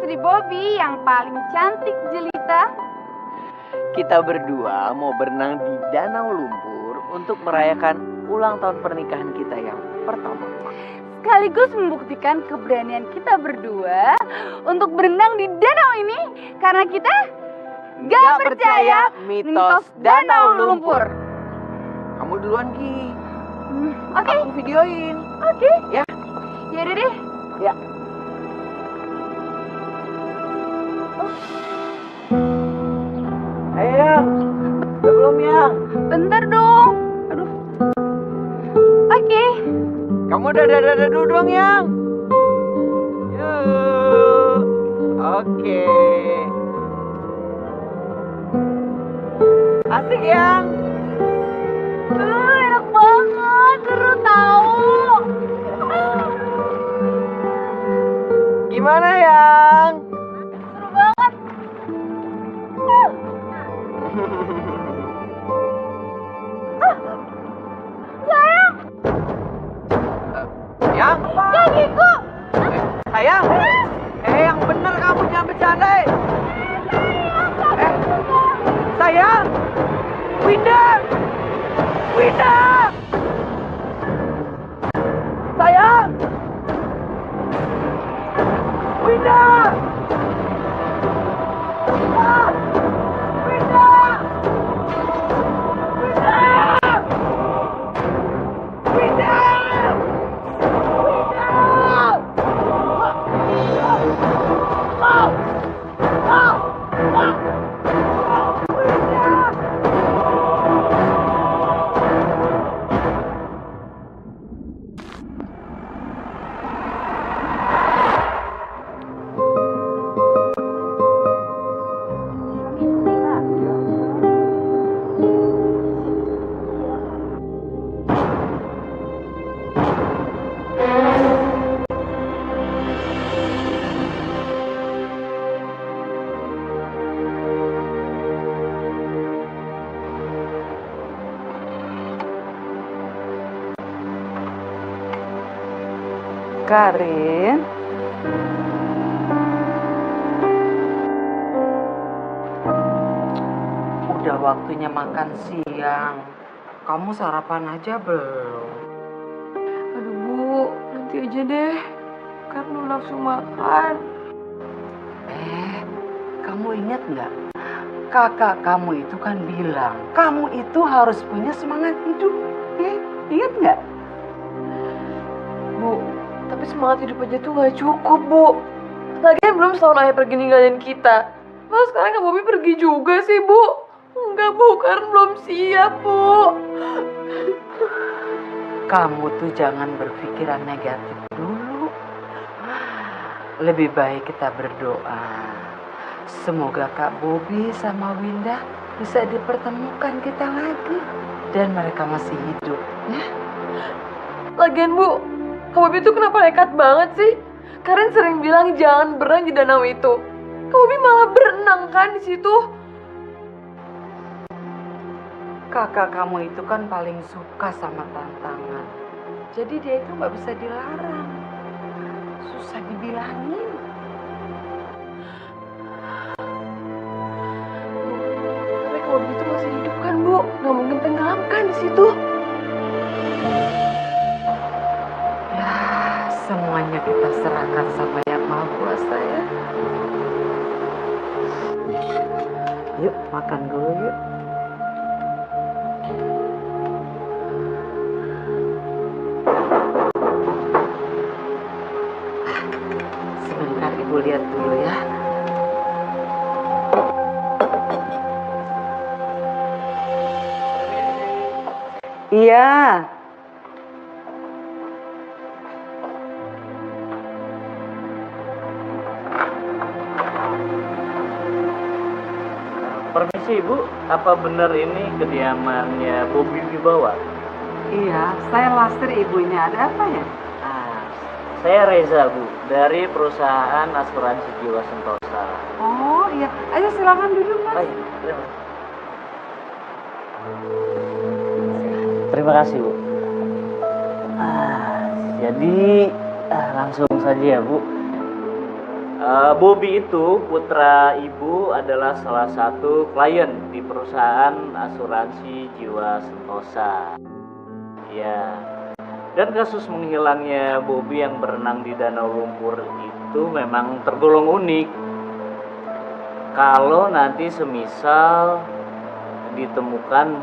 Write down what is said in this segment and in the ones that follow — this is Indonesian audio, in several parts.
istri Bobby yang paling cantik jelita. Kita berdua mau berenang di danau lumpur untuk merayakan ulang tahun pernikahan kita yang pertama. Sekaligus membuktikan keberanian kita berdua untuk berenang di danau ini karena kita gak percaya mitos danau lumpur. Kamu duluan, Ki. Oke. Aku videoin. Oke. Ya. Yaudah deh. Ya. Ayo, Yang. Udah belum, Yang? Bentar dong. Aduh. Oke. Kamu udah dulu dong, Yang. Yuk. Oke. Asik, Yang. Enak banget, seru tau. Gimana, Yang? Seru banget. Sayang. Yang? Kakiku. Sayang. Yang bener kamu jangan bercanda. Sayang. Winda. Winda. Sayang. Winda. Ah. Winda. Winda. Winda. Karin, udah waktunya makan siang. Kamu sarapan aja belum? Aduh Bu, nanti aja deh. Kan belum nafsu makan. Kamu ingat nggak? Kakak kamu itu kan bilang, kamu itu harus punya semangat hidup. Ingat nggak? Bu, tapi semangat hidup aja tuh gak cukup, Bu. Lagian belum setahun ayah pergi ninggalin kita. Masa sekarang Kak Bobby pergi juga sih, Bu? Enggak, Bu, karena belum siap, Bu. Kamu tuh jangan berpikiran negatif dulu. Lebih baik kita berdoa. Semoga Kak Bobby sama Winda bisa dipertemukan kita lagi. Dan mereka masih hidup, ya. Lagian, Bu, Kak Bobby tuh kenapa nekat banget sih? Karen sering bilang jangan berenang di danau itu. Kak Bobby malah berenang kan di situ. Kakak kamu itu kan paling suka sama tantangan. Jadi dia itu nggak bisa dilarang. Susah dibilangin. Tapi Kak Bobby itu masih hidup kan, Bu? Gak mungkin tenggelam kan di situ. Ya, semuanya kita serahkan sama Yang Maha Kuasa ya. Yuk, makan dulu yuk. Sebentar Ibu lihat dulu ya. Iya. Permisi Ibu, apa benar ini kediamannya Bobby Wibawa? Iya, saya Lastri ibunya. Ada apa ya? Saya Reza Bu, dari perusahaan asuransi jiwa Sentosa. Oh iya, ayo silakan duduk Mas. Baik, terima kasih Bu. Jadi langsung saja ya Bu. Bobby itu putra ibu adalah salah satu klien di perusahaan asuransi jiwa Sentosa. Ya. Dan kasus menghilangnya Bobby yang berenang di danau lumpur itu memang tergolong unik. Kalau nanti semisal ditemukan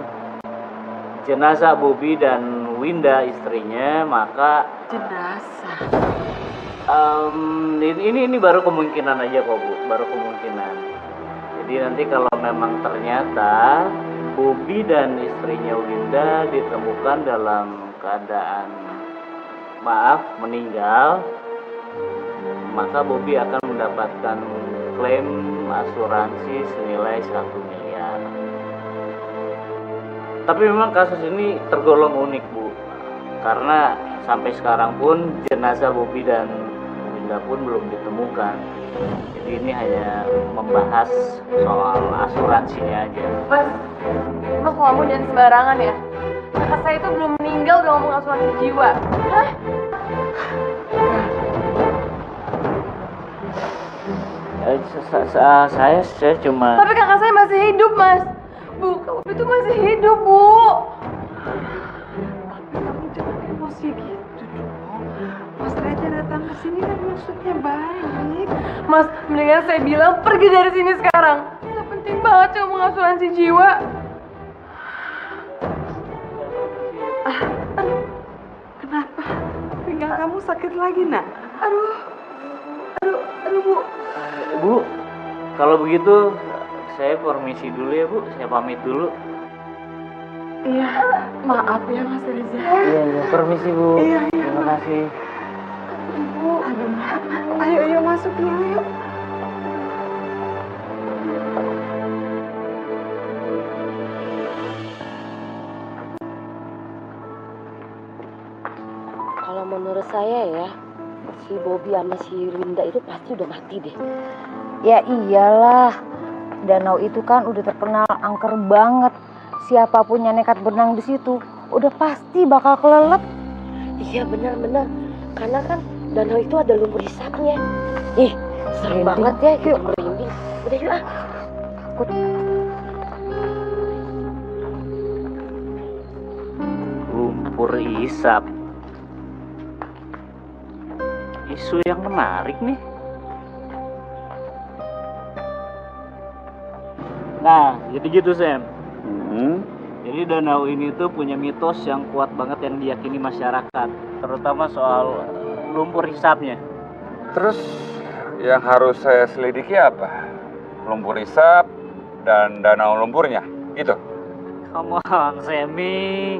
jenazah Bobby dan Winda istrinya, maka Jenazah. ini baru kemungkinan aja kok Bu, baru kemungkinan. Jadi nanti kalau memang ternyata Bobby dan istrinya Winda ditemukan dalam keadaan meninggal, maka Bobby akan mendapatkan klaim asuransi senilai 1 miliar. Tapi memang kasus ini tergolong unik Bu, karena sampai sekarang pun jenazah Bobby dan Winda pun belum ditemukan. Jadi ini hanya membahas soal asuransinya aja. Mas ngomong jangan sembarangan ya. Kakak saya itu belum meninggal udah ngomong asuransi jiwa. Hah? Saya cuma. Tapi kakak saya masih hidup, Mas. Bu, kamu itu masih hidup, Bu. Tapi kamu jangan emosi gitu dong. Mas Reza datang ke sini kan maksudnya baik. Mas, mendingan saya bilang pergi dari sini sekarang. Nggak penting banget ngomong asuransi jiwa. Kenapa? Pinggang kamu sakit lagi, Nak? Aduh, Bu. Bu, kalau begitu saya permisi dulu ya Bu, saya pamit dulu. Iya, maaf ya Mas Reza. Iya, permisi Bu. Iya. Terima kasih. Ibu, ayo masuk dulu yuk. Kalau menurut saya ya, si Bobby sama si Winda itu pasti udah mati deh. Ya iyalah, danau itu kan udah terkenal angker banget. Siapapun yang nekat berenang di situ, udah pasti bakal kelelep. Iya benar-benar, karena kan danau itu ada lumpur hisapnya. Ih, serem Merinding. banget ya, gitu Yuk. merinding. Udah yuk ah. Takut. Lumpur hisap. Isu yang menarik nih. Nah, jadi gitu Sam. Jadi danau ini tuh punya mitos yang kuat banget yang diyakini masyarakat, terutama soal lumpur hisapnya. Terus yang harus saya selidiki apa? Lumpur hisap dan danau lumpurnya, gitu. Come on, Sammy.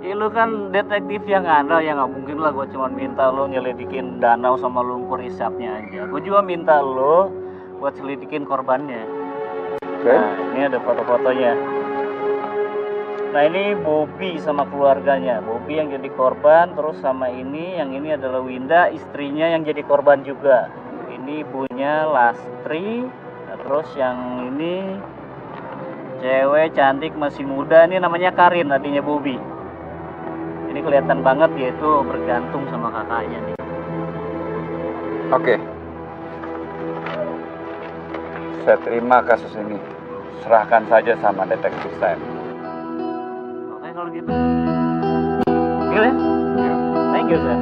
Lu kan detektif yang andal, ya nggak mungkin lah gue cuma minta lo nyelidikin danau sama lumpur hisapnya aja. Gue juga minta lo buat selidikin korbannya. Nah, ini ada foto-fotonya. Nah, ini Bobby sama keluarganya. Bobby yang jadi korban, terus sama ini, yang ini adalah Winda, istrinya yang jadi korban juga. Ini ibunya Lastri, nah, terus yang ini cewek cantik masih muda, ini namanya Karin, adiknya Bobby. Ini kelihatan banget dia itu bergantung sama kakaknya nih. Oke. Saya terima kasus ini. Serahkan saja sama detektif saya. Oke kalau gitu. Deal ya? Thank you, Sam.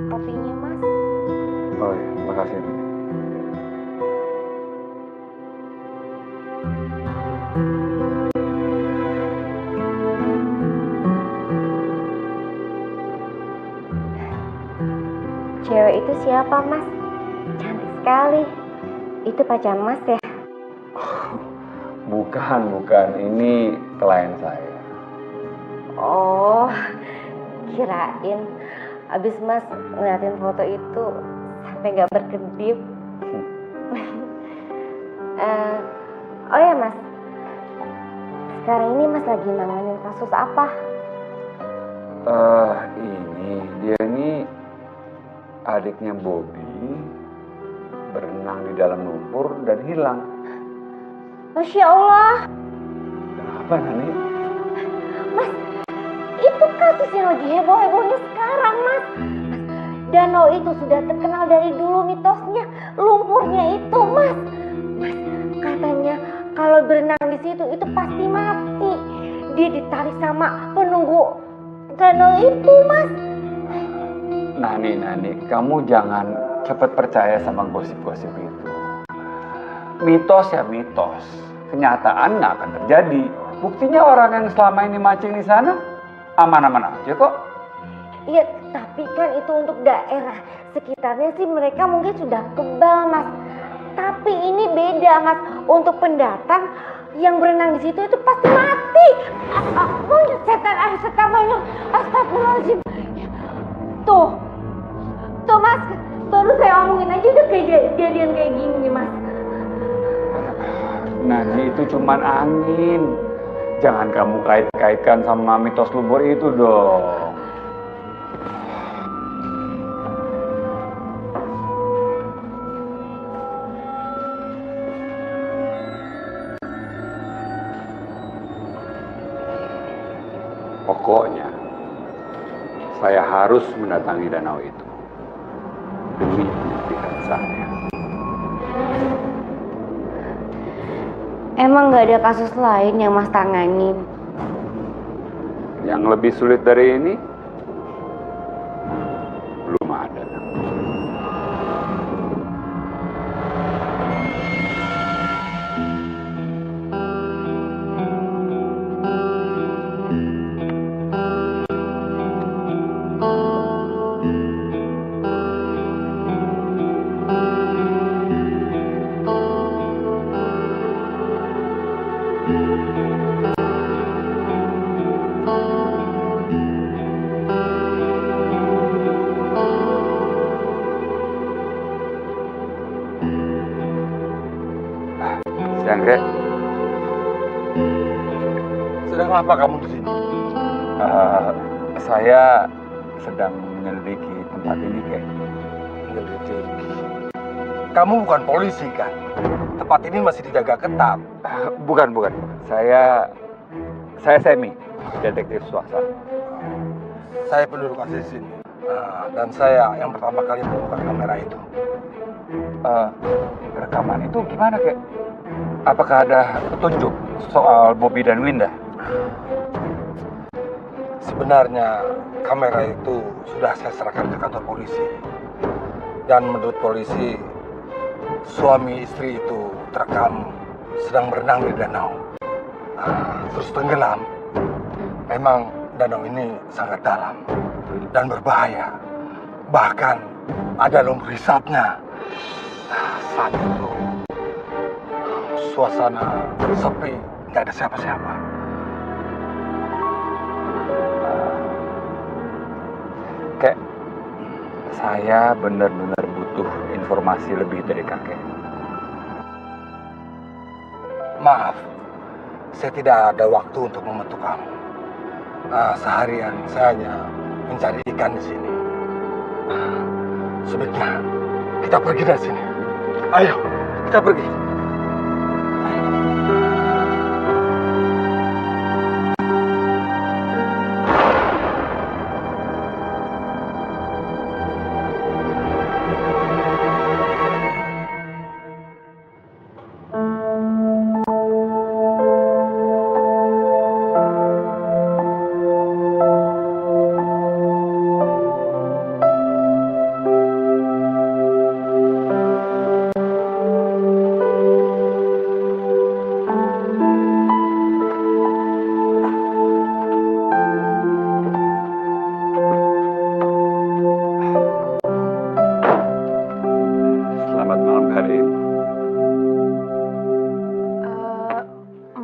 Kopinya Mas. Oh iya, makasih. Cewek itu siapa Mas? Cantik sekali. Itu pacar Mas ya? Bukan. Ini klien saya. Oh, kirain abis Mas ngeliatin foto itu sampai nggak berkedip. Oh ya Mas, sekarang ini Mas lagi nanganin kasus apa? Dia ini adiknya Bobby berenang di dalam lumpur dan hilang. Masya Allah. Kenapa Nani? Mas, itu kasus yang lagi heboh-hebohnya sekarang Mas. Danau itu sudah terkenal dari dulu mitosnya, lumpurnya itu Mas. Mas, katanya kalau berenang di situ itu pasti mati. Dia ditarik sama penunggu danau itu Mas. Nani, kamu jangan cepat percaya sama gosip-gosip itu. Mitos ya mitos, kenyataan nggak akan terjadi. Buktinya orang yang selama ini mancing di sana aman-aman aja kok. Iya, tapi kan itu untuk daerah sekitarnya sih mereka mungkin sudah kebal Mas. Tapi ini beda Mas, untuk pendatang yang berenang di situ itu pasti mati. Setan, astagfirullahaladzim. Tuh Mas, baru saya omongin aja udah kejadian kayak gini Mas. Nani, itu cuman angin. Jangan kamu kait-kaitkan sama mitos lumpur itu dong. Pokoknya, saya harus mendatangi danau itu demi penyelidikan saya. Emang gak ada kasus lain yang Mas tanganin? Yang lebih sulit dari ini? Belum ada. Anggrek, sedang apa kamu di sini? Saya sedang menyelidiki tempat ini, Kek. Menyelidiki? Kamu bukan polisi kan? Tempat ini masih dijaga ketat. Bukan. Saya Semi, detektif swasta. Saya penduduk asli sini. Dan saya yang pertama kali menemukan kamera itu. Rekaman itu gimana, Kek? Apakah ada petunjuk soal Bobby dan Winda? Sebenarnya kamera itu sudah saya serahkan ke kantor polisi. Dan menurut polisi, suami istri itu terekam sedang berenang di danau. Terus tenggelam. Memang danau ini sangat dalam dan berbahaya. Bahkan ada lumpur hisapnya. Saat itu suasana sepi, nggak ada siapa-siapa. Kek, saya benar-benar butuh informasi lebih dari kakek. Maaf, saya tidak ada waktu untuk membantu kamu. Seharian saya hanya mencari ikan di sini. Sebaiknya kita pergi dari sini. Ayo, kita pergi.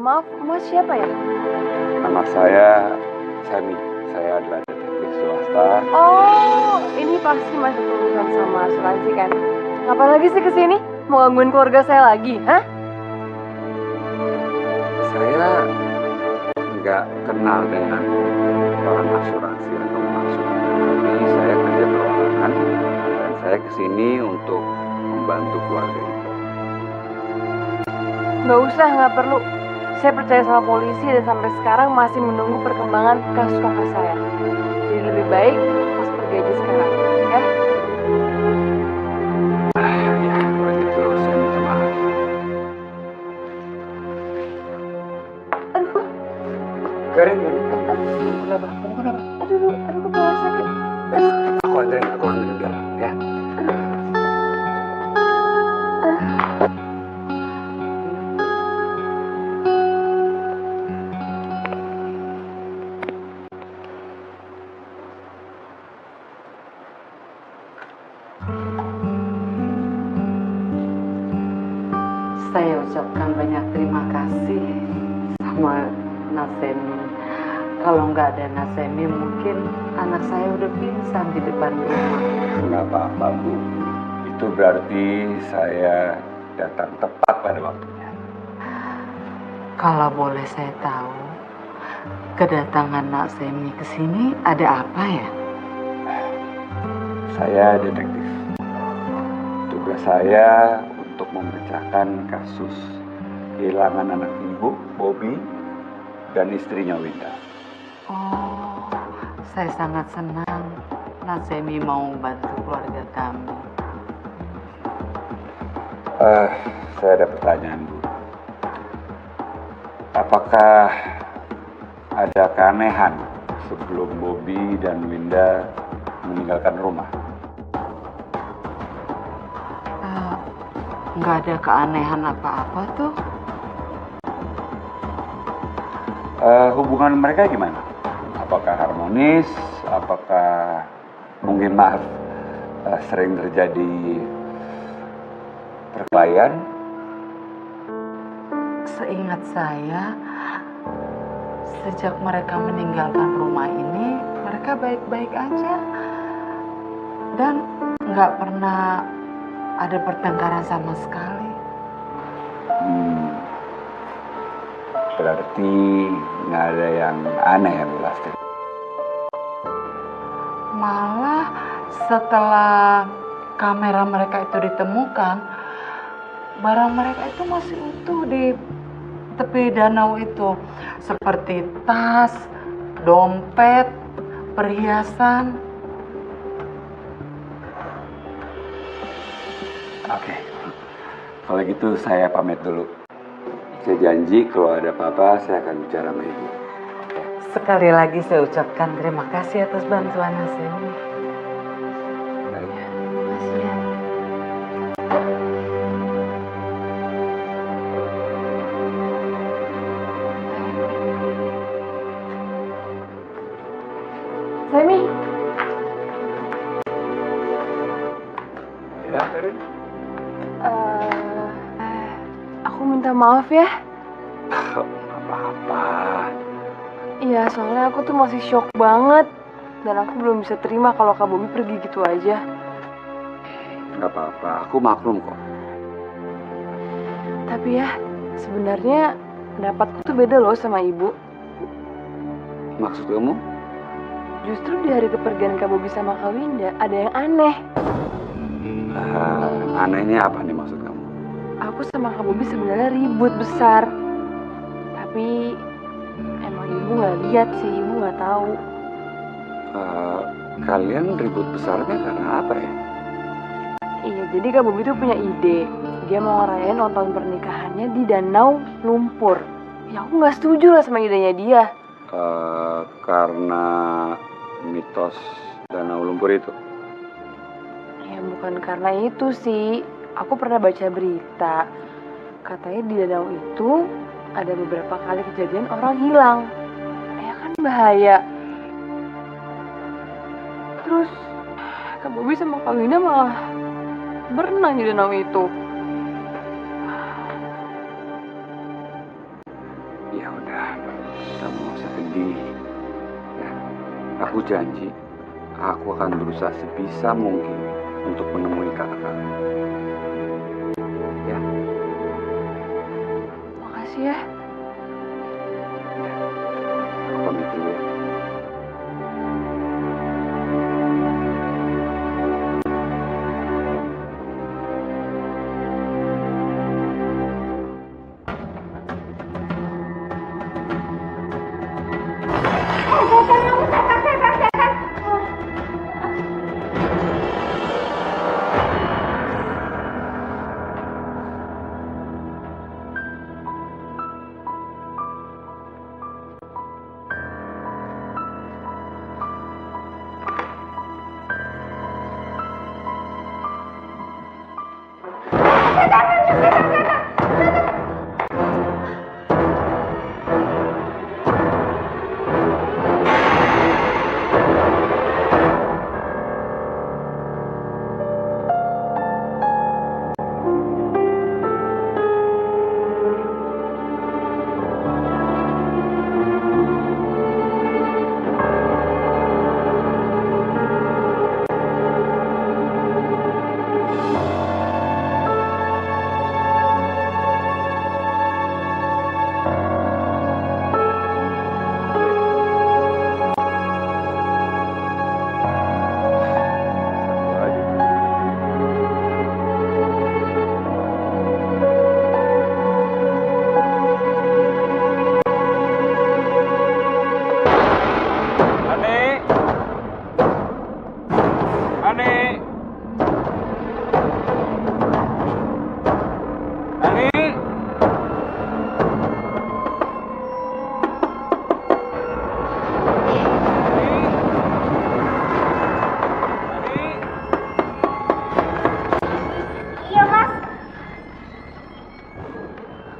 Maaf, Mas siapa ya? Nama saya Semi. Saya adalah detektif swasta. Oh, ini pasti masih urusan sama asuransi kan? Ngapain lagi sih kesini? Mau gangguin keluarga saya lagi, hah? nggak kenal dengan orang asuransi atau maksud. Tapi saya kerja perorangan dan saya kesini untuk membantu keluarga itu. Nggak usah, nggak perlu. Saya percaya sama polisi dan sampai sekarang masih menunggu perkembangan kasus kakak saya. Jadi lebih baik Mas pergi aja sekarang, ya? Ya, kalau gitu saya minta maaf. Karin, kenapa? Kamu kenapa? Aduh, kepala sakit. Aku anterin dia, ya. Saya ucapkan banyak terima kasih sama Nasemi. Kalau nggak ada Nasemi, mungkin anak saya udah pingsan di depan rumah. Nggak apa-apa, Bu. Itu berarti saya datang tepat pada waktunya. Kalau boleh saya tahu, kedatangan Nasemi ke sini ada apa ya? Saya detektif. Tugas saya untuk memecahkan kasus kehilangan anak ibu, Bobby, dan istrinya Winda. Oh, saya sangat senang Nasemi mau bantu keluarga kami. Saya ada pertanyaan, Bu. Apakah ada keanehan sebelum Bobby dan Winda meninggalkan rumah? Nggak ada keanehan apa-apa tuh. Hubungan mereka gimana? Apakah harmonis? Apakah mungkin sering terjadi perkelahian? Seingat saya, sejak mereka meninggalkan rumah ini, mereka baik-baik aja. Dan nggak pernah ada pertengkaran sama sekali. Berarti nggak ada yang aneh ya, Bu Lastri? Malah setelah kamera mereka itu ditemukan, barang mereka itu masih utuh di tepi danau itu. Seperti tas, dompet, perhiasan. Oke, kalau gitu saya pamit dulu. Saya janji kalau ada apa-apa saya akan bicara sama Ibu. Sekali lagi saya ucapkan terima kasih atas bantuan Nasemi. Semi, Ya, Karin? aku minta maaf ya. Apa-apa. Iya, soalnya aku tuh masih shock banget. Dan aku belum bisa terima kalau Kak Bobby pergi gitu aja. Nggak apa-apa, aku maklum kok. Tapi ya, sebenarnya pendapatku tuh beda loh sama ibu. Maksud kamu? Justru di hari kepergian Kak Bobby sama Kak Winda ada yang aneh. Anehnya apa nih maksud kamu? Aku sama Kak Bobby sebenarnya ribut besar. Tapi emang ibu nggak lihat sih, ibu nggak tahu. Kalian ribut besarnya karena apa ya? Iya, jadi Kak Bobby tuh punya ide. Dia mau ngerayain ulang tahun pernikahannya di Danau Lumpur. Ya aku nggak setuju lah sama idenya dia. Karena mitos Danau Lumpur itu. Ya bukan karena itu sih. Aku pernah baca berita. Katanya di danau itu ada beberapa kali kejadian orang hilang. Ya kan bahaya. Terus Kak Bobby sama Kak Winda malah berenang di danau itu. Ya udah, kamu nggak usah sedih. Ya, aku janji, aku akan berusaha sebisa mungkin untuk menemui kakak kamu. Ya. Makasih ya.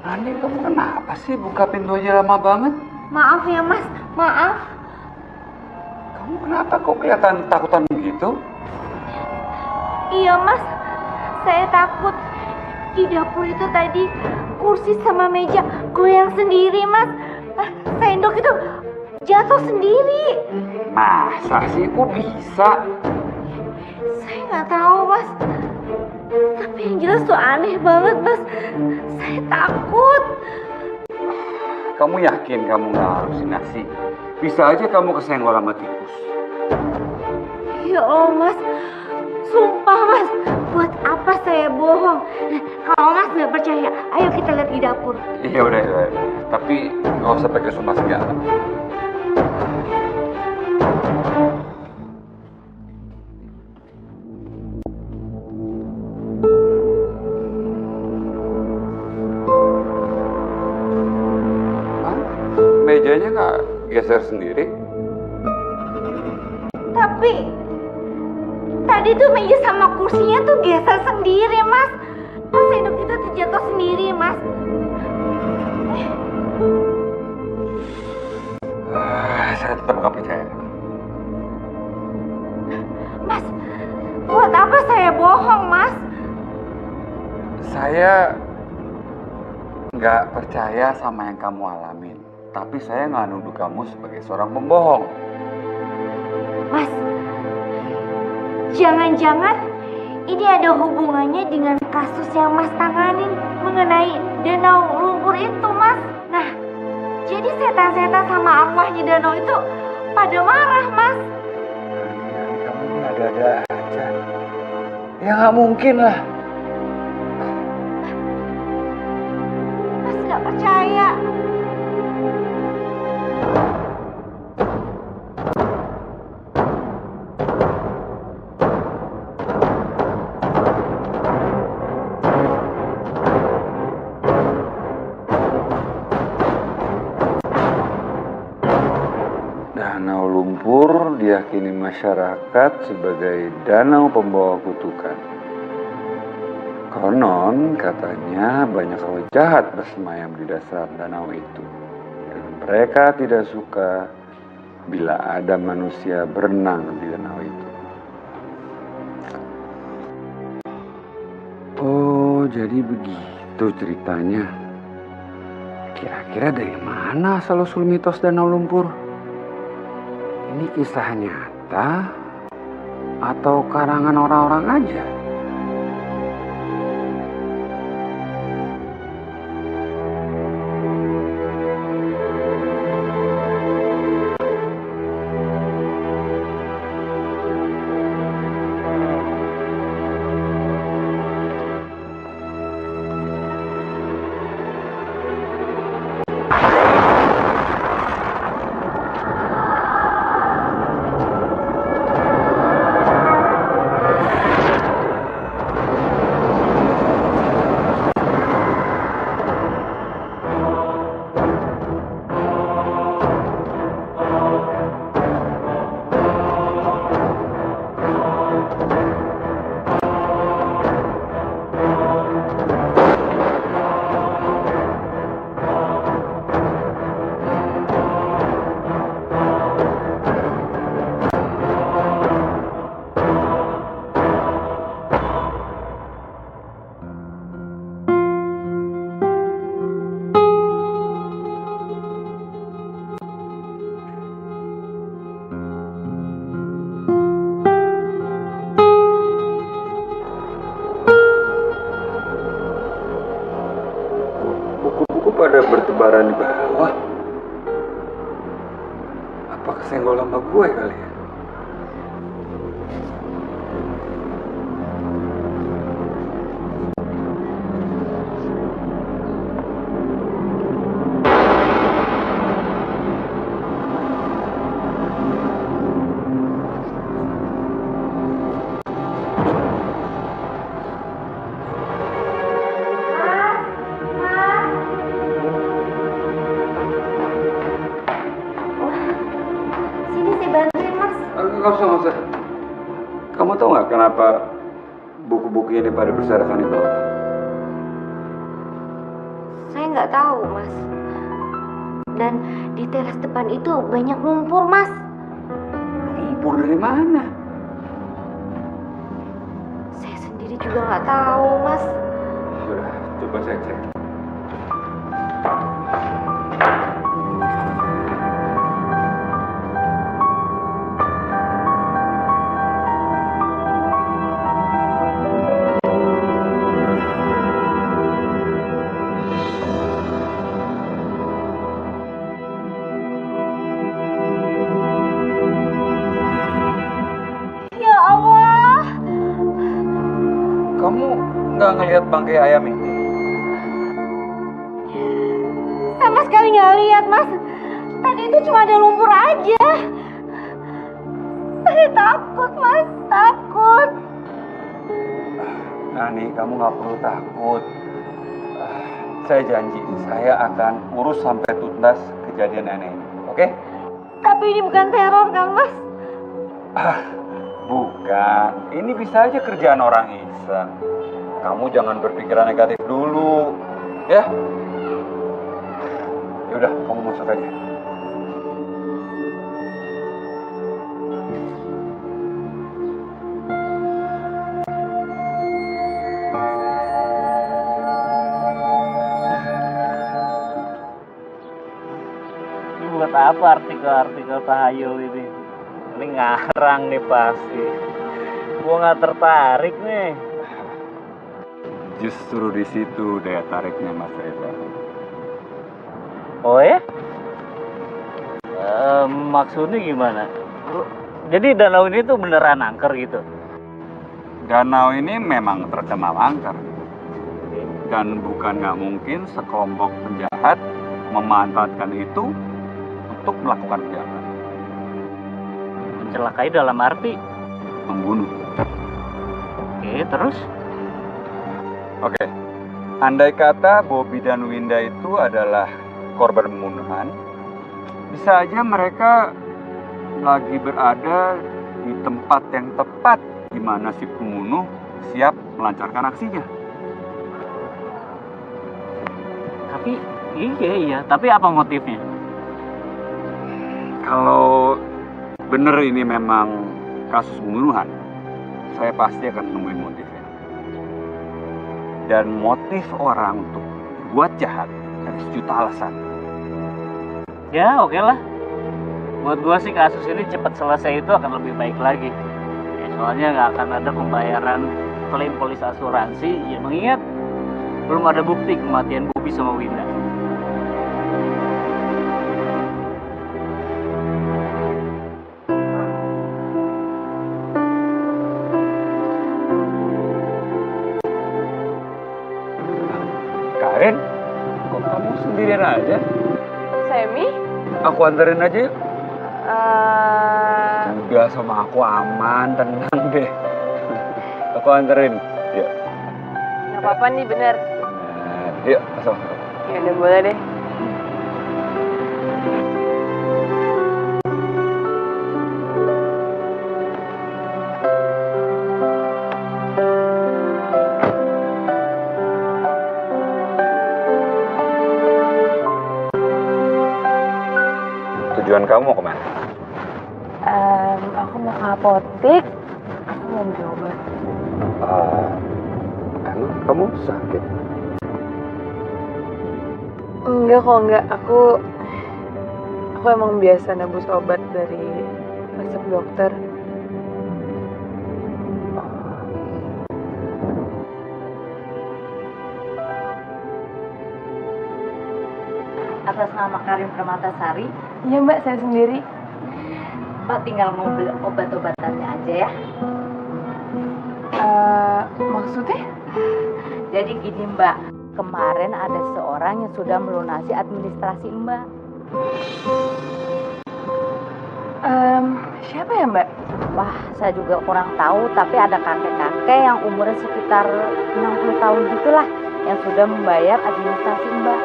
Nani, kamu kenapa sih buka pintu aja lama banget? Maaf ya Mas, maaf. Kamu kenapa kok kelihatan takutan begitu? Iya Mas, saya takut. Di dapur itu tadi kursi sama meja goyang sendiri Mas. Sendok itu jatuh sendiri. Masa sih, kok bisa? Saya nggak tahu Mas. Tapi yang jelas tuh aneh banget Mas. Saya takut. Kamu yakin kamu nggak halusinasi? Bisa aja kamu kesenggol sama tikus. Ya Allah Mas, sumpah Mas, buat apa saya bohong? Kalau Mas nggak percaya, ayo kita lihat di dapur. Iya udah. Tapi nggak usah pakai sumpah segala. Mejanya nggak geser sendiri? Tapi tadi tuh meja sama kursinya tuh geser sendiri Mas. Mas, sendok itu tuh jatuh sendiri Mas. Saya tetap nggak percaya. Mas, buat apa saya bohong Mas? Saya nggak percaya sama yang kamu alamin. Tapi saya nggak nuduh kamu sebagai seorang pembohong. Mas, jangan-jangan ini ada hubungannya dengan kasus yang Mas tanganin mengenai danau lumpur itu Mas. Nah, jadi setan-setan sama arwahnya danau itu pada marah Mas. Kamu ini ada-ada aja. Ya nggak mungkin lah. Mas nggak percaya. Danau lumpur diyakini masyarakat sebagai danau pembawa kutukan. Konon katanya banyak roh jahat bersemayam di dasar danau itu. Dan mereka tidak suka bila ada manusia berenang di danau itu. Oh, jadi begitu ceritanya. Kira-kira dari mana asal-usul mitos danau lumpur? Ini kisah nyata atau karangan orang-orang aja? Pada bertebaran di bawah. Apa kesenggol sama gue kali ya? Nggak usah. Kamu tahu nggak kenapa buku-buku ini pada berserakan di bawah? Saya nggak tahu, Mas. Dan di teras depan itu banyak lumpur, Mas. Lumpur dari mana? Saya sendiri juga nggak tahu, Mas. Sudah, coba saya cek. Ya Allah. Kamu nggak ngelihat bangkai ayam ini? Sama sekali nggak lihat, Mas. Tadi itu cuma ada lumpur aja. Saya takut, Mas. Takut. Nani, kamu nggak perlu takut. Saya janji, saya akan urus sampai tuntas kejadian aneh ini. Oke? Tapi ini bukan teror kan, Mas? Bukan. Ini bisa aja kerjaan orang iseng. Kamu jangan berpikiran negatif dulu. Ya? Yaudah, kamu masuk aja. Ini buat apa artikel-artikel tahayul ini? Ini ngarang nih pasti. Gua nggak tertarik nih. Justru di situ daya tariknya Mas Reza. Oh ya? Maksudnya gimana? Jadi danau ini tuh beneran angker gitu? Danau ini memang tercemar angker. Dan bukan nggak mungkin sekelompok penjahat memanfaatkan itu untuk melakukan kejahatan. Mencelakai dalam arti? Membunuh. Oke, terus? Oke, andai kata Bobby dan Winda itu adalah korban pembunuhan, bisa aja mereka lagi berada di tempat yang tepat di mana si pembunuh siap melancarkan aksinya. Tapi iya, tapi apa motifnya? Kalau bener ini memang kasus pembunuhan, saya pasti akan nemuin motifnya. Dan motif orang untuk buat jahat ada sejuta alasan. Ya oke lah. Buat gua sih kasus ini cepat selesai itu akan lebih baik lagi. Ya, soalnya nggak akan ada pembayaran klaim polis asuransi. Ya mengingat belum ada bukti kematian Bobby sama Winda. Karen, kok kamu sendirian aja? Semi? Aku anterin aja yuk. Udah sama aku aman, tenang deh. Aku anterin. Yuk. Nggak apa-apa nih, bener. Yuk, masuk. Ya udah boleh deh. Tujuan kamu mau kemana? Aku mau ke apotek. Aku mau beli obat. Emang kamu sakit? Enggak kok, enggak. Aku emang biasa nebus obat dari resep dokter. Atas nama Karim Permatasari, Iya Mbak, saya sendiri. Pak tinggal mau beli obat-obatannya aja ya. Maksudnya? Jadi gini Mbak, kemarin ada seorang yang sudah melunasi administrasi Mbak. Siapa ya Mbak? Wah, saya juga kurang tahu, tapi ada kakek-kakek yang umurnya sekitar 60 tahun gitulah yang sudah membayar administrasi Mbak.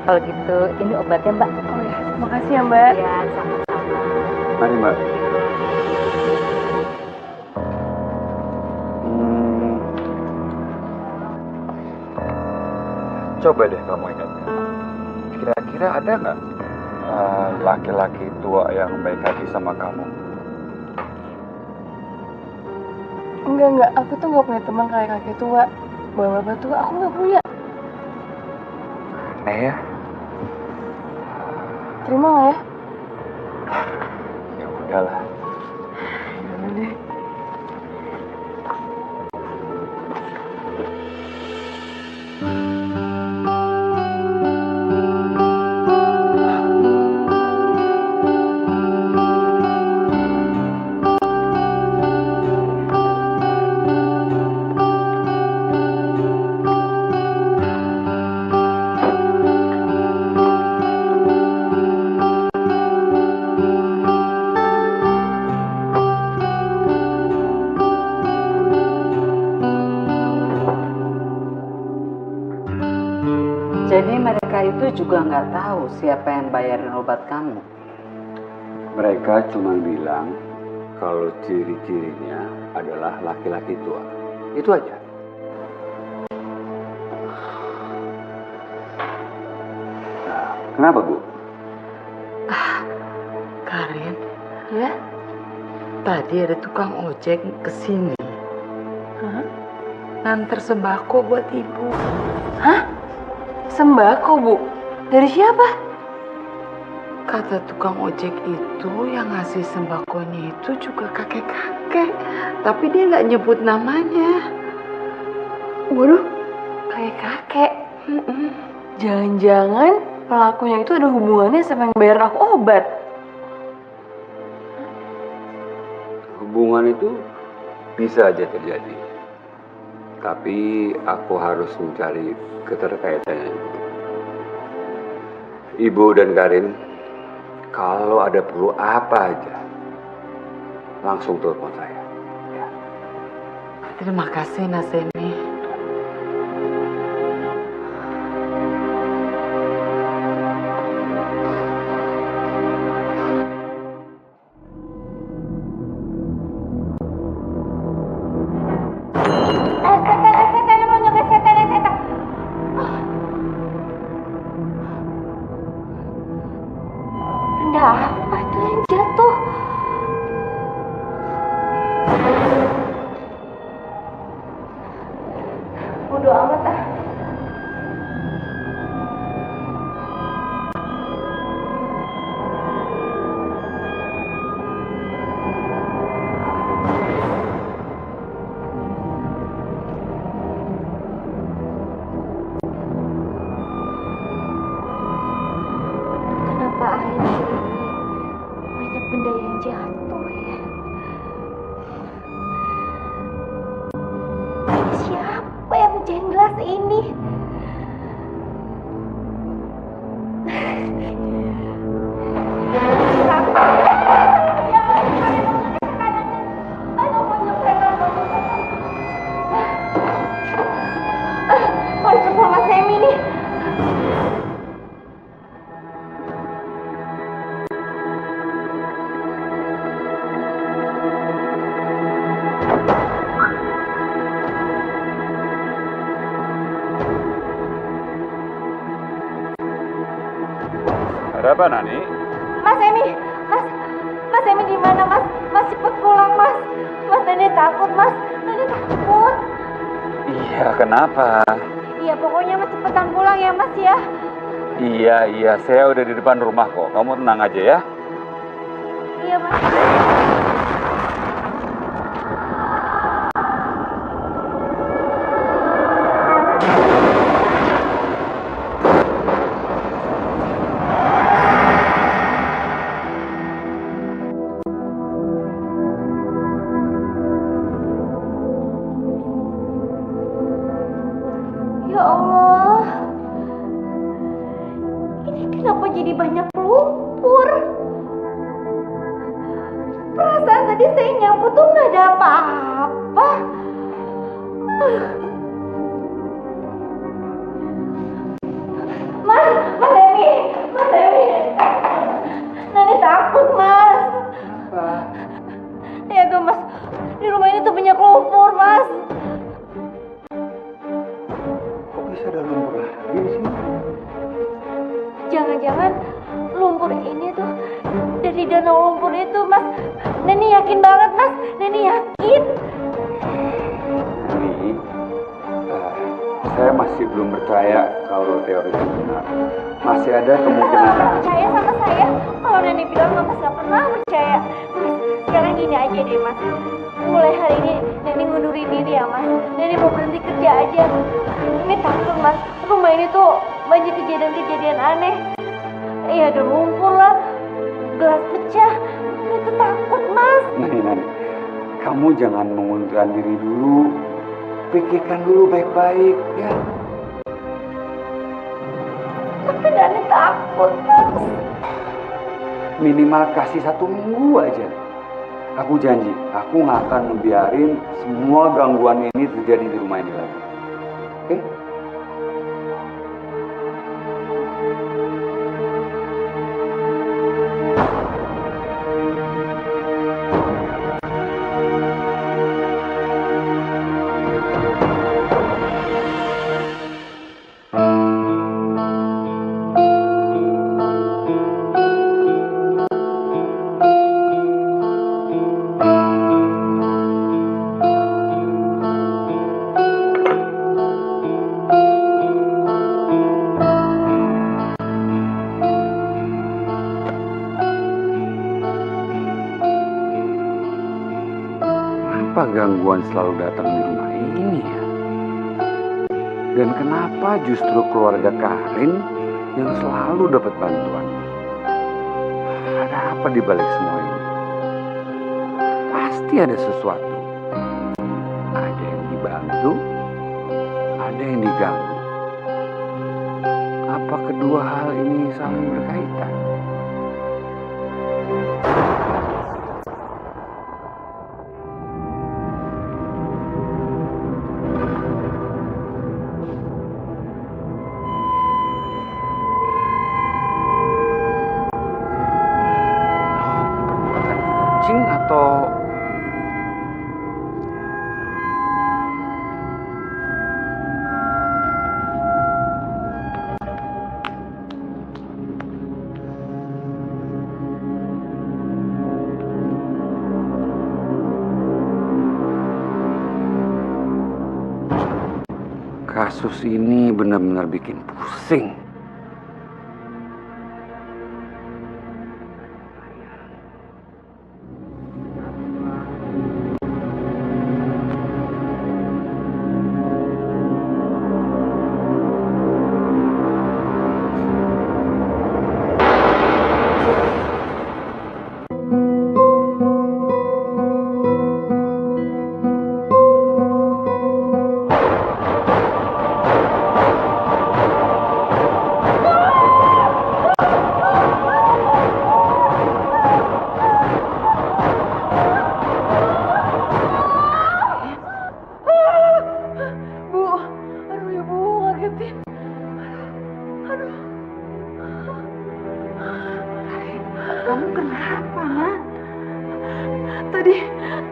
Kalau gitu, ini obatnya Mbak. Oh ya, makasih ya Mbak. Ya, sama-sama. Mari Mbak. Coba deh kamu ingatkan. Kira-kira ada nggak laki-laki tua yang baik hati sama kamu? Enggak, aku tuh nggak punya teman kayak kakek tua. Bapak-bapak tua aku nggak punya. Aneh ya? Terima nggak ya? Ya udahlah. Udah deh. Jadi mereka itu juga nggak tahu siapa yang bayarin obat kamu. Mereka cuma bilang kalau ciri-cirinya adalah laki-laki tua. Itu aja. Nah, kenapa, Bu? Karin, Ya? tadi ada tukang ojek kesini. Hah? Nganter sembako buat ibu. Hah? Sembako, Bu? Dari siapa? Kata tukang ojek itu yang ngasih sembakonya itu juga kakek-kakek. Tapi dia nggak nyebut namanya. Waduh, kayak kakek. Jangan-jangan pelakunya itu ada hubungannya sama yang bayar aku obat. Hubungan itu bisa aja terjadi. Tapi aku harus mencari keterkaitannya. Ibu dan Karin, kalau ada perlu apa aja, langsung telepon saya. Terima kasih, Nasemi. Apa itu yang jatuh? Bodo amat ah. Kenapa akhirnya banyak benda yang jatuh ya? Siapa yang mecahin gelas ini? Harus bersama Semi nih. Ada apa, Nani? Mas Emi, Mas Emi di mana Mas? Mas cepet pulang Mas. Mas Nenek takut Mas, Nenek takut. Iya, kenapa? Iya pokoknya Mas cepetan pulang ya Mas ya. Iya, saya udah di depan rumah kok. Kamu tenang aja ya. Iya Mas. Ya Allah, ini kenapa jadi banyak lumpur? Perasaan tadi saya nyapu tuh nggak ada apa-apa. Mas Emi, Nenek takut Mas. Apa? Ya tuh Mas, di rumah ini tuh banyak lumpur Mas. Kok bisa ada lumpur lagi di sini? danau lumpur itu, Mas. Neni yakin banget, Mas. Neni yakin. Ini, saya masih belum percaya kalau teori itu benar. Masih ada kemungkinan. Mas percaya sama saya? Kalau Neni bilang, Mas nggak pernah percaya. Mas, sekarang gini aja deh, Mas. Mulai hari ini Neni ngundurin diri ya, Mas. Neni mau berhenti kerja aja. Ini takut, Mas. Rumah ini tuh banyak kejadian-kejadian aneh. Iya, ada lumpur lah, gelas pecah. Itu takut, Mas. Nani, kamu jangan mengundurkan diri dulu. Pikirkan dulu baik-baik, ya. Tapi Nani takut, Mas. Minimal kasih 1 minggu aja. Aku janji, aku nggak akan ngebiarin semua gangguan ini terjadi di rumah ini lagi. Oke? Kenapa gangguan selalu datang di rumah ini ya? Dan kenapa justru keluarga Karin yang selalu dapat bantuan? Ada apa di balik semua ini? Pasti ada sesuatu. Ada yang dibantu, ada yang diganggu. Apa kedua hal ini saling berkaitan? Atau kasus ini benar-benar bikin pusing.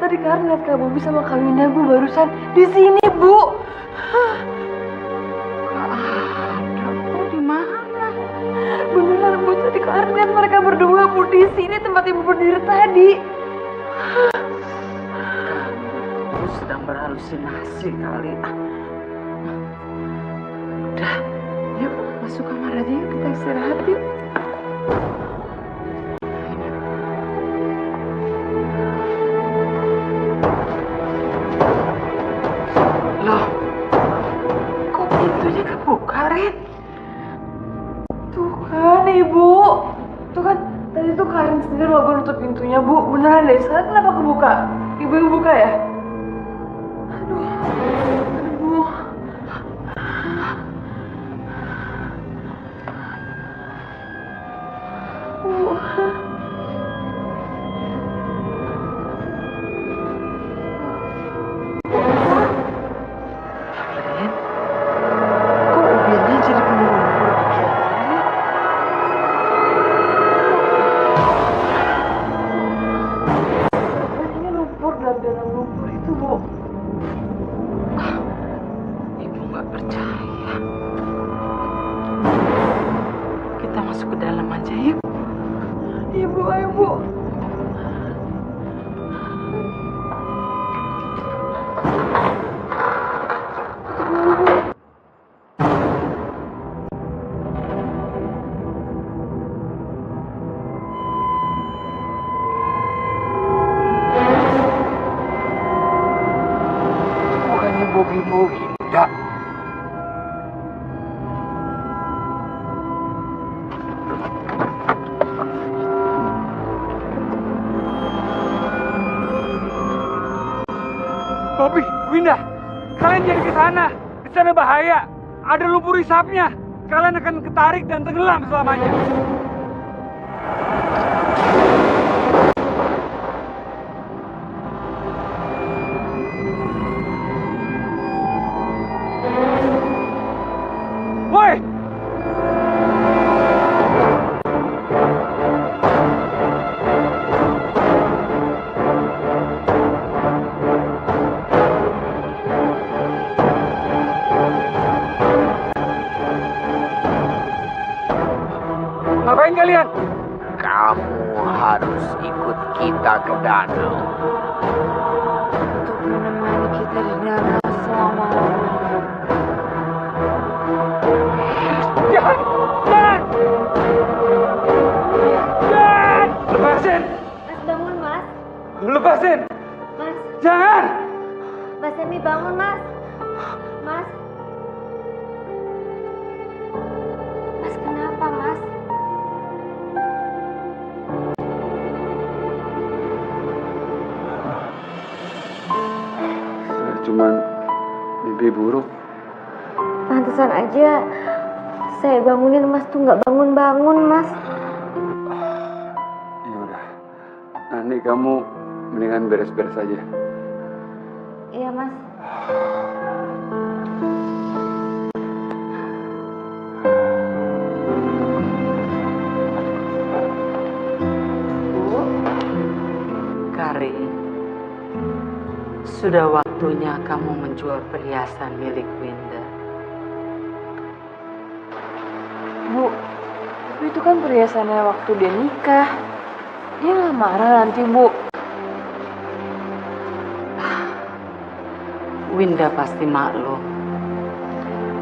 Tadi karena Kak Bobi sama Kak Winda Bu barusan di sini, Bu. Bu di mana? Beneran Bu, tadi karena mereka berdua Bu di sini tempat Ibu berdiri tadi. Kamu sedang berhalusinasi kali. Udah, yuk masuk kamar aja yuk, kita istirahat yuk. Loh, kok pintunya kebuka, Ren? Tuh kan Ibu, tuh kan tadi tuh Karin sendiri loh nutup pintunya Bu. Beneran deh, sekarang kenapa kebuka? Ibu yang buka ya? Aduh, Bu. Bobby mau Winda. Bobby, Winda, kalian jangan ke sana. Di sana bahaya. Ada lumpur hisapnya. Kalian akan ketarik dan tenggelam selamanya. Woi! Ngapain kalian? Kamu harus ikut kita ke danau. Untuk menemani kita di danau selama-lamanya. Jangan! Jangan! Jangan! Lepasin! Mas bangun mas. Lepasin! Mas. Jangan! Mas Semi bangun mas. Mas. Mas kenapa mas? Cuman mimpi buruk. Pantesan aja saya bangunin mas tuh nggak bangun-bangun mas. Ya udah. Nanti kamu mendingan beres-beres aja. Iya mas. Karin, sudah waktunya kamu menjual perhiasan milik Winda. Bu, tapi itu kan perhiasannya waktu dia nikah. Dia nggak marah nanti, Bu. Winda pasti maklum.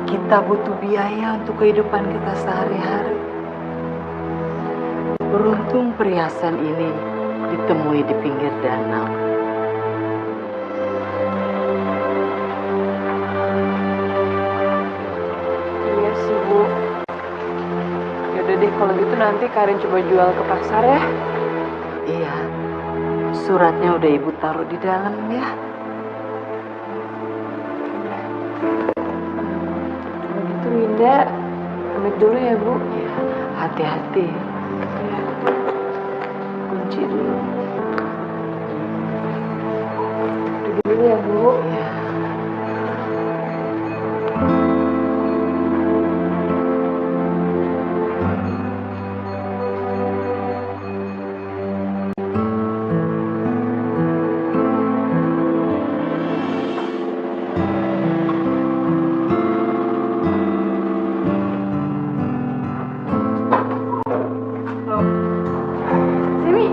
Kita butuh biaya untuk kehidupan kita sehari-hari. Beruntung perhiasan ini ditemui di pinggir danau. Iya sih, Bu. Yaudah deh, kalau gitu nanti Karin coba jual ke pasar ya. Iya, suratnya udah ibu taruh di dalam ya. Kalau gitu Winda, pamit dulu ya, Bu. Iya, hati-hati. Kunci dulu. Pergi dulu ya, Bu. Iya. Simi,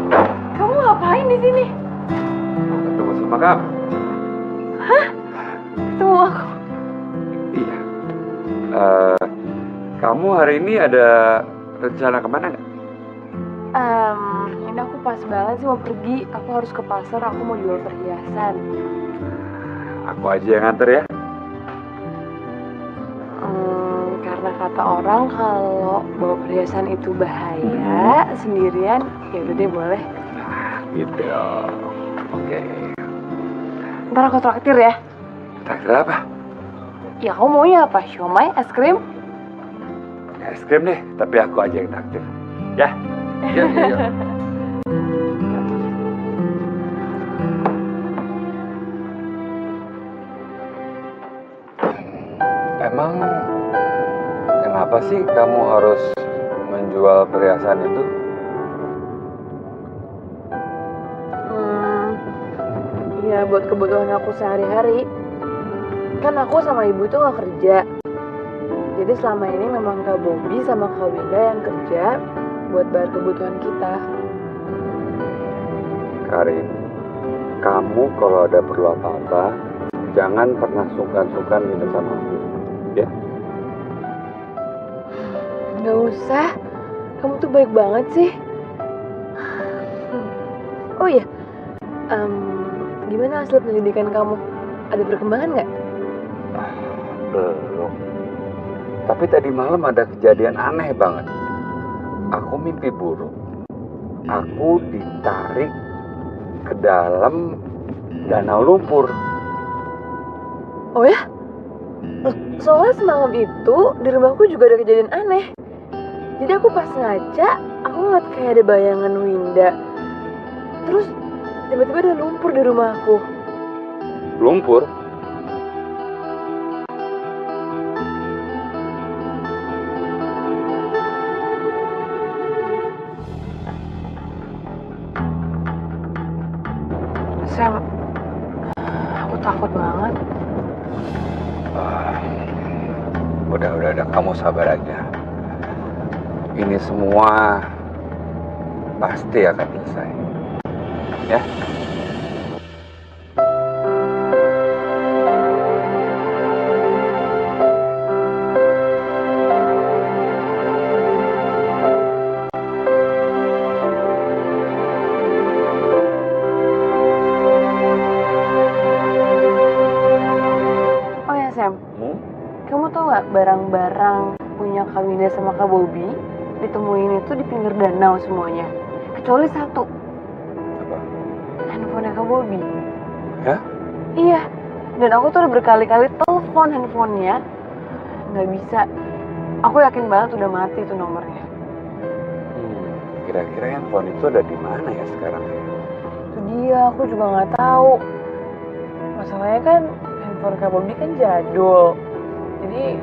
kamu ngapain di sini? Mau ketemu sama kamu? Ketemu aku. Iya. Kamu hari ini ada rencana kemana nggak? Ini aku pas banget sih mau pergi. Aku harus ke pasar, aku mau jual perhiasan. Aku aja yang nganter ya. Karena kata orang kalau bawa perhiasan itu bahaya sendirian, ya udah deh boleh. Gitu. Oke. Ntar aku traktir ya. Traktir apa? Ya kamu maunya apa? Siomay, es krim? Es krim deh, tapi aku aja yang traktir. Ya. Iya. Emang kenapa sih kamu harus menjual perhiasan itu? Ya buat kebutuhan aku sehari-hari. Kan aku sama ibu tuh gak kerja. Jadi selama ini memang Kak Bobby sama Kak Winda yang kerja buat bayar kebutuhan kita. Karin, kamu kalau ada perlu apa-apa, jangan pernah sungkan-sungkan minta sama aku, ya? Gak usah, kamu tuh baik banget sih. Oh iya, gimana hasil penyelidikan kamu? Ada perkembangan nggak? Belum. Tapi tadi malam ada kejadian aneh banget. Aku mimpi buruk. Aku ditarik ke dalam danau lumpur. Oh ya? Soalnya semalam itu di rumahku juga ada kejadian aneh. Jadi aku pas ngaca, aku ngeliat kayak ada bayangan Winda. Terus tiba-tiba ada lumpur di rumahku. Lumpur? Sam, aku takut banget. Udah, kamu sabar aja. Ini semua pasti akan selesai. Ya? Oh ya Sam, kamu tau gak barang-barang punya Kak Winda sama Kak Bobby ditemuin itu di pinggir danau semuanya, kecuali satu. Apa? Handphonenya Kak Bobby. Ya? Iya, dan aku tuh udah berkali-kali telepon handphonenya, nggak bisa. Aku yakin banget udah mati tuh nomornya. Kira-kira handphone itu ada di mana ya sekarang? Itu dia, aku juga nggak tahu. Masalahnya kan handphone Kak Bobby kan jadul, jadi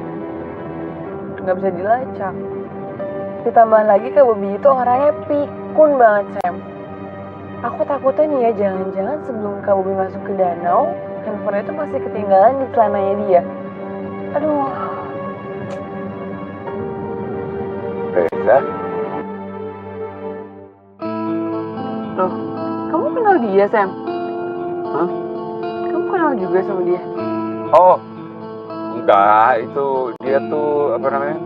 nggak bisa dilacak. Ditambah lagi Kak Bobby itu orangnya pikun banget, Sam. Aku takutnya nih ya, jangan-jangan sebelum Kak Bobby masuk ke danau, handphone itu masih ketinggalan di celananya dia. Aduh. Reza? Loh, kamu kenal dia, Sam? Hah? Kamu kenal juga sama dia? Oh, enggak. Itu dia tuh, apa namanya?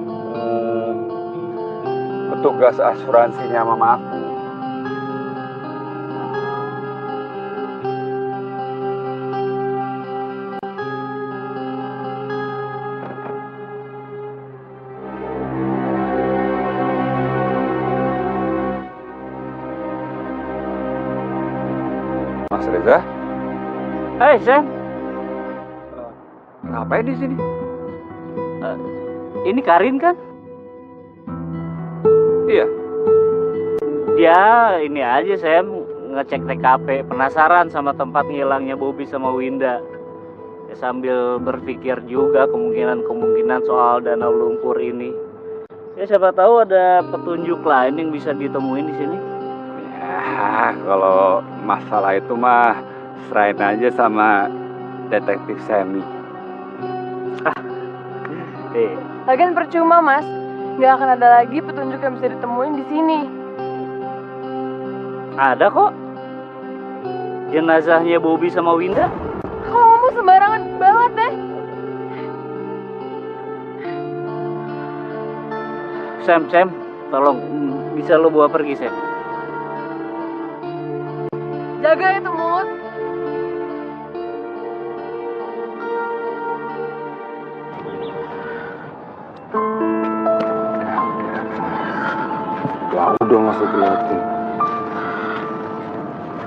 Petugas asuransinya mama aku. Mas Reza? Hai Sam, Ngapain di sini? ini Karin kan? Iya. Dia ini aja Sam, ngecek TKP, penasaran sama tempat ngilangnya Bobby sama Winda. Ya, sambil berpikir juga kemungkinan soal danau lumpur ini. Ya siapa tahu ada petunjuk lain yang bisa ditemuin di sini. Ya, kalau masalah itu mah serahin aja sama detektif Semi. Lagian percuma, Mas. Nggak akan ada lagi petunjuk yang bisa ditemuin di sini. Ada kok. Jenazahnya Bobby sama Winda. Kamu sembarangan banget deh. Sam, tolong bisa lo bawa pergi Sam. Jaga itu mulut. Udah nggak usah diliatin.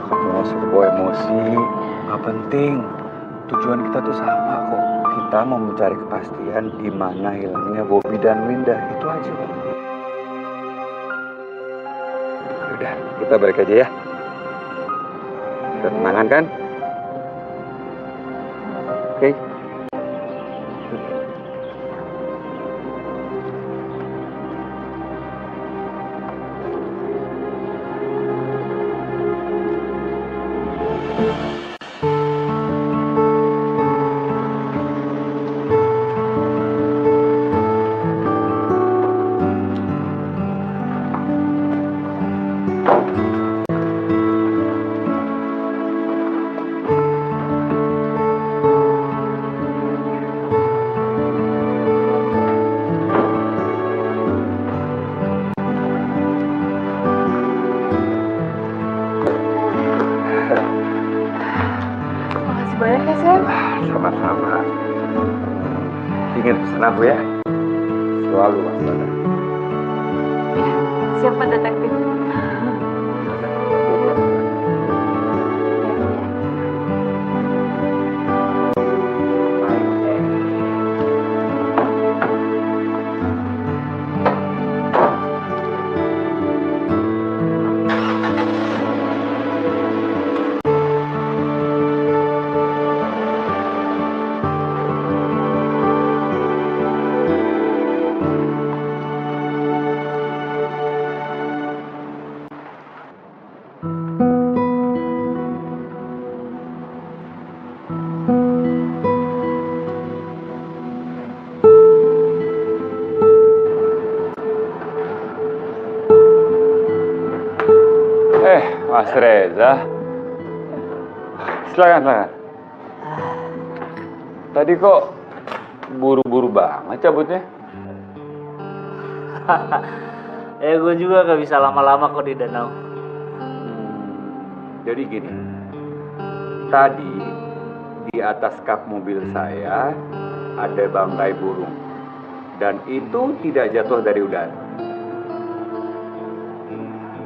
Kamu nggak usah bawa emosi. Nggak penting. Tujuan kita tuh sama kok. Kita mau mencari kepastian di mana hilangnya Bobby dan Winda. Itu aja kok. Udah, kita balik aja ya. Udah tenangan kan? Oke. Makasih banyak ya, Sam. Sama-sama. Ingat pesan aku ya. Selalu waspada. Siapa detektif? Mas Reza. Silakan. Tadi kok buru-buru banget cabutnya? Gue juga gak bisa lama-lama kok di danau. Jadi gini, tadi di atas kap mobil saya ada bangkai burung. Dan itu tidak jatuh dari udara.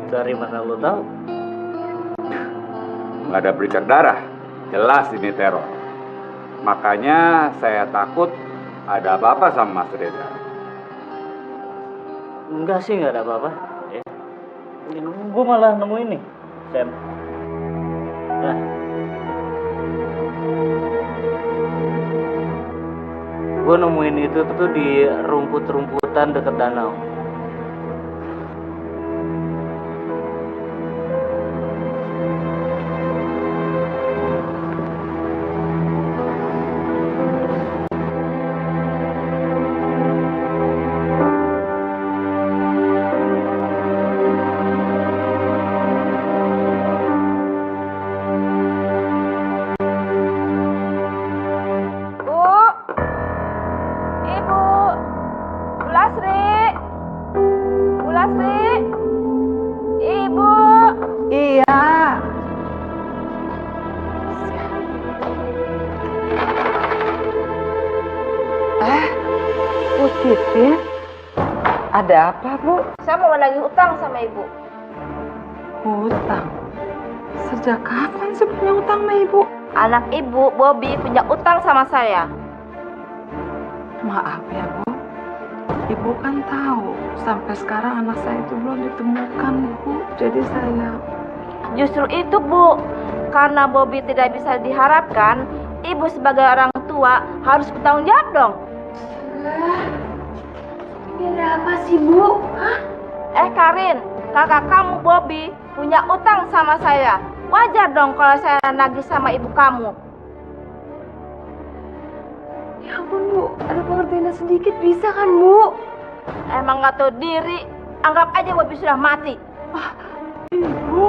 Dari mana lo tahu? Nggak ada bercak darah, jelas ini teror. Makanya saya takut ada apa-apa sama Mas Reza. Enggak sih, nggak ada apa-apa. Gue malah nemu ini, Sam. Nah. Gue nemuin itu tuh di rumput-rumputan dekat danau. Titin, ada apa, Bu? Saya mau menagih utang sama Ibu. Hutang? Sejak kapan sih punya utang sama Ibu? Anak Ibu, Bobby, punya utang sama saya. Maaf ya, Bu. Ibu kan tahu, sampai sekarang anak saya itu belum ditemukan, Bu. Jadi saya... Justru itu, Bu. Karena Bobby tidak bisa diharapkan, Ibu sebagai orang tua harus bertanggung jawab dong. Ini apa sih, Bu? Hah? Karin, kakak kamu Bobby punya utang sama saya. Wajar dong kalau saya nagih sama ibu kamu. Ya ampun, Bu. Ada pengertiannya sedikit bisa kan, Bu? Emang gak tahu diri. Anggap aja Bobby sudah mati. Ibu?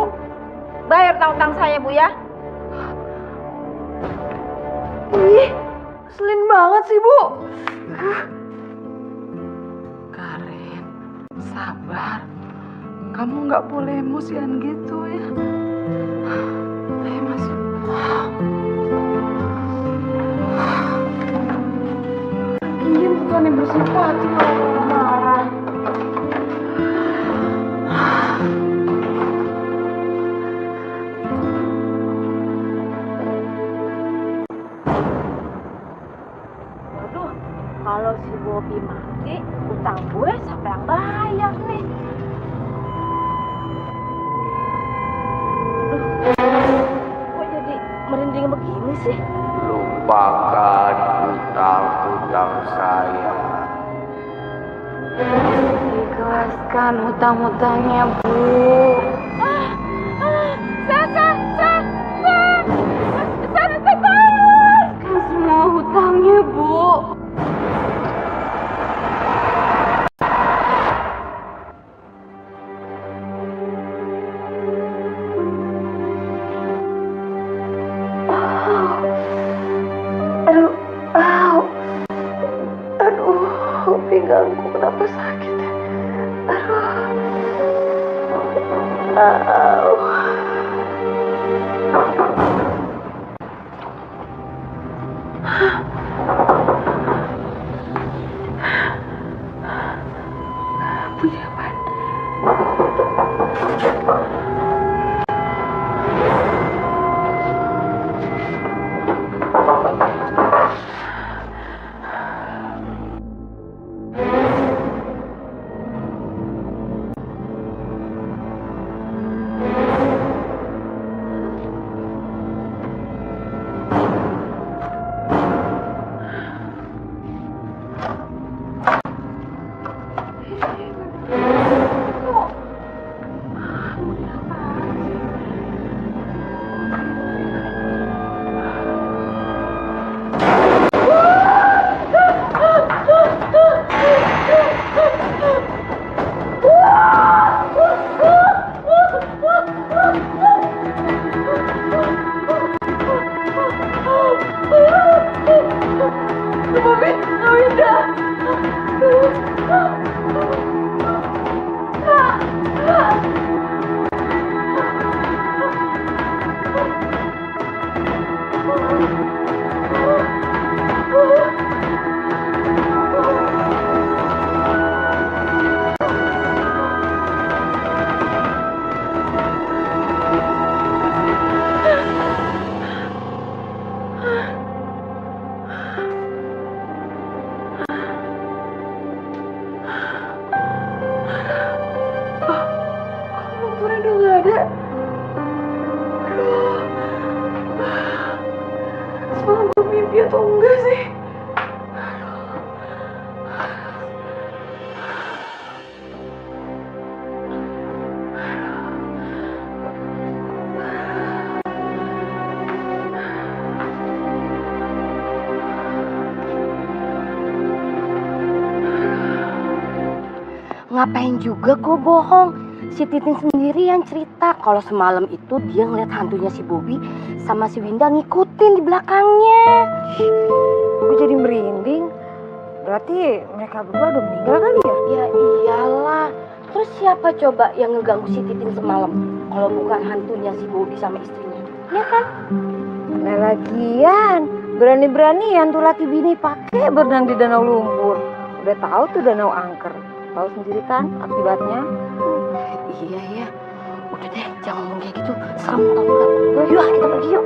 Bayar utang saya, Bu, ya. Ih, selin banget sih, Bu. Karin, sabar. Kamu nggak boleh emosian gitu ya. Ayo masuk. Iya, bukannya bersimpati malah marah. Waduh, kalau si Bobby mati, utang gue siapa yang bayar nih? Kok jadi merinding begini sih? Lupakan hutang-hutang saya. Ikhlaskan hutang-hutangnya, Bu. Ikhlaskan semua hutangnya, Bu. Aduh, pinggangku kenapa sakit ya? Aduh. Bobi, Winda. Lumpurnya udah nggak ada. Aduh. Semalam gue mimpi atau enggak sih? Ngapain juga gue bohong? Si Titin sendiri yang cerita kalau semalam itu dia ngeliat hantunya si Bobi sama si Winda ngikutin di belakangnya. Gue jadi merinding. Berarti mereka berdua udah meninggal kali ya? Ya iyalah. Terus siapa coba yang ngeganggu si Titin semalam? Kalau bukan hantunya si Bobi sama istrinya, ya kan? Nah lagian, berani-beranian tuh laki bini pakai berenang di danau lumpur. Udah tahu tuh danau angker. Tahu sendiri kan akibatnya? Iya. Udah deh, jangan ngomong kayak gitu. Serem tau gak? Yuk, kita pergi yuk.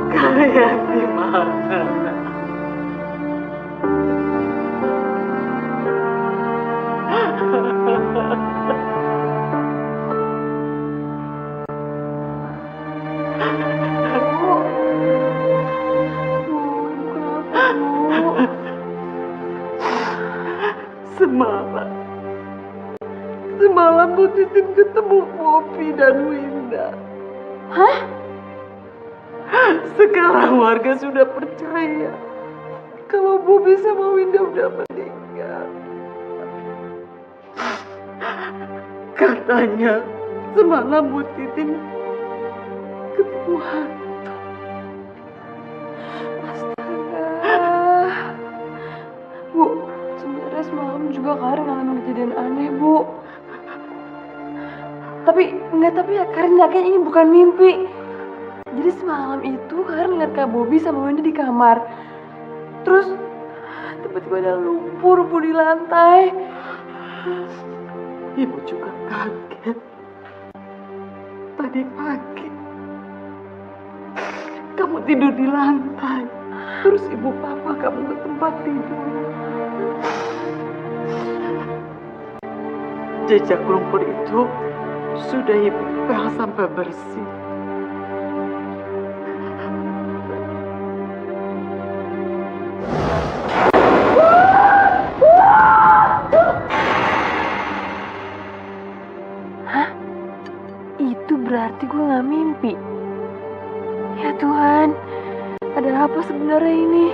Kalian di mana? Semalam Bu Titin ketemu Bobi dan Winda. Hah? Sekarang warga sudah percaya kalau Bobi sama Winda udah meninggal. Katanya semalam Bu Titin ketemu hantu. Astaga. Bu, sebenarnya semalam juga Karin ngalamin kejadian aneh, Bu. Tapi Karin yakin ini bukan mimpi. Jadi semalam itu Karin ngeliat Kak Bobi sama Winda di kamar. Terus tiba-tiba ada lumpur Bu di lantai. Ibu juga kaget. Tadi pagi kamu tidur di lantai. Terus ibu papa kamu ke tempat tidur. Jejak lumpur itu sudah ibu pel sampai bersih. Hah? Itu berarti gue gak mimpi. Ya Tuhan, ada apa sebenarnya ini?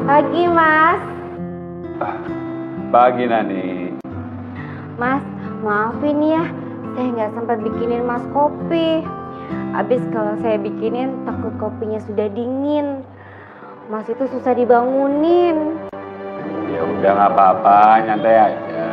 Pagi, Mas. Pagi, Nani. Mas, maafin ya, saya nggak sempat bikinin Mas kopi. Abis kalau saya bikinin, takut kopinya sudah dingin. Mas itu susah dibangunin. Ya udah nggak apa-apa, nyantai aja.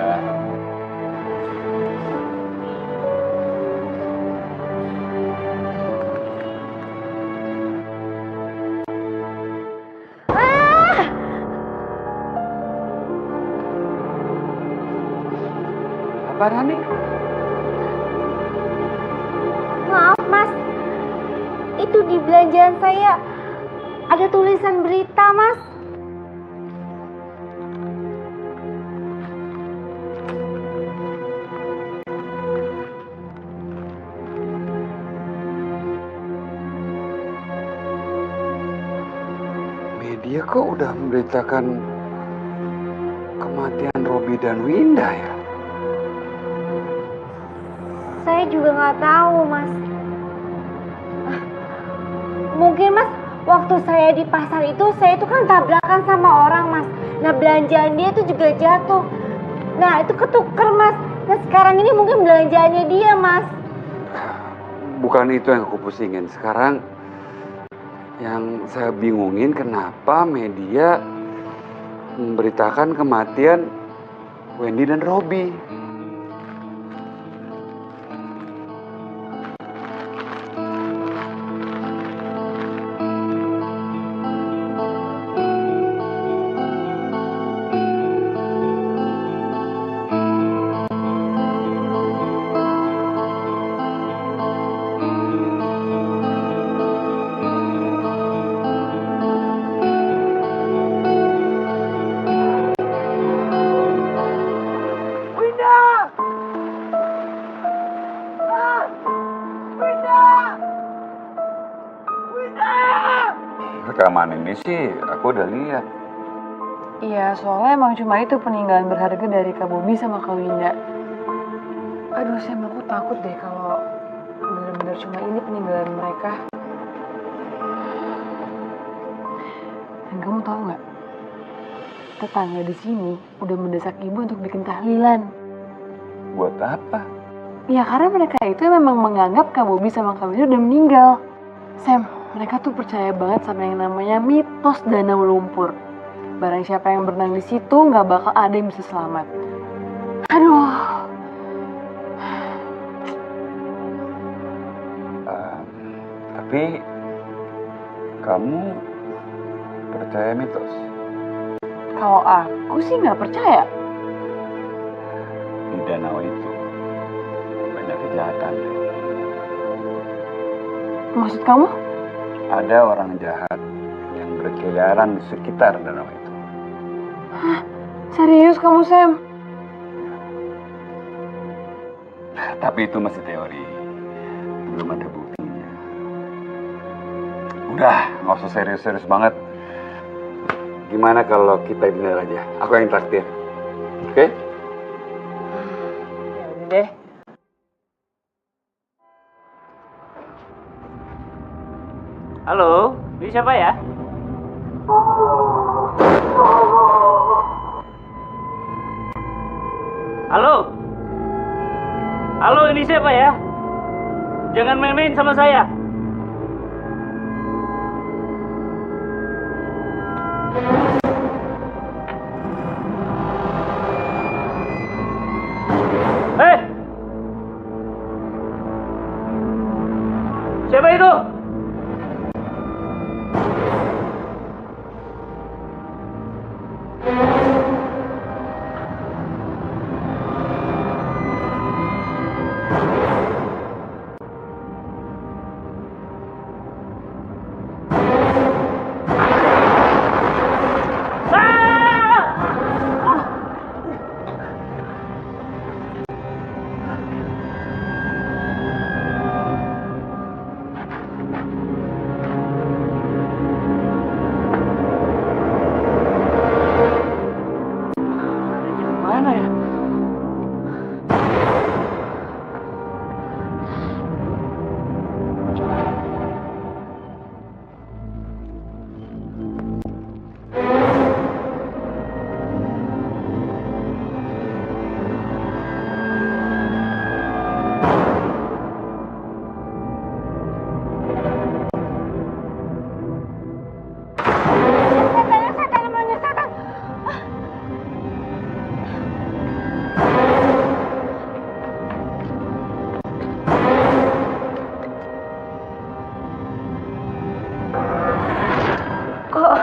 Apa, Nani? Maaf, Mas. Itu di belanjaan saya ada tulisan berita, Mas. dia kok udah memberitakan kematian Robi dan Winda ya? Saya juga nggak tahu, Mas. Mungkin, Mas, waktu saya di pasar itu, saya itu kan tabrakan sama orang, Mas. Nah, belanjaan dia itu juga jatuh. Nah, itu ketuker, Mas. Nah, sekarang ini mungkin belanjaannya dia, Mas. Bukan itu yang aku pusingin. Sekarang yang saya bingungin kenapa media memberitakan kematian Wendy dan Robi. Rekaman ini sih aku udah lihat. Iya, soalnya emang cuma itu peninggalan berharga dari Kak Bobi sama Kak Winda. Aduh, Sam, aku takut deh kalau benar-benar cuma ini peninggalan mereka. Dan kamu tahu nggak? Tetangga di sini udah mendesak ibu untuk bikin tahlilan. Buat apa? Ya karena mereka itu memang menganggap Kak Bobi sama Kak Winda udah meninggal. Sam, mereka tuh percaya banget sama yang namanya mitos danau lumpur. Barang siapa yang berenang di situ nggak bakal ada yang bisa selamat. Aduh. Tapi kamu percaya mitos? Kalau aku sih nggak percaya. Di danau itu banyak kejahatan. Maksud kamu? Ada orang jahat yang berkeliaran di sekitar danau itu. Hah? Serius kamu, Sam? Tapi itu masih teori. Belum ada buktinya. Udah, nggak usah serius-serius banget. Gimana kalau kita dinner aja? Aku yang traktir. Oke? Deh. Halo, ini siapa ya? Halo? Halo, ini siapa ya? Jangan main-main sama saya. Hei! Siapa itu? Mana ya? Kok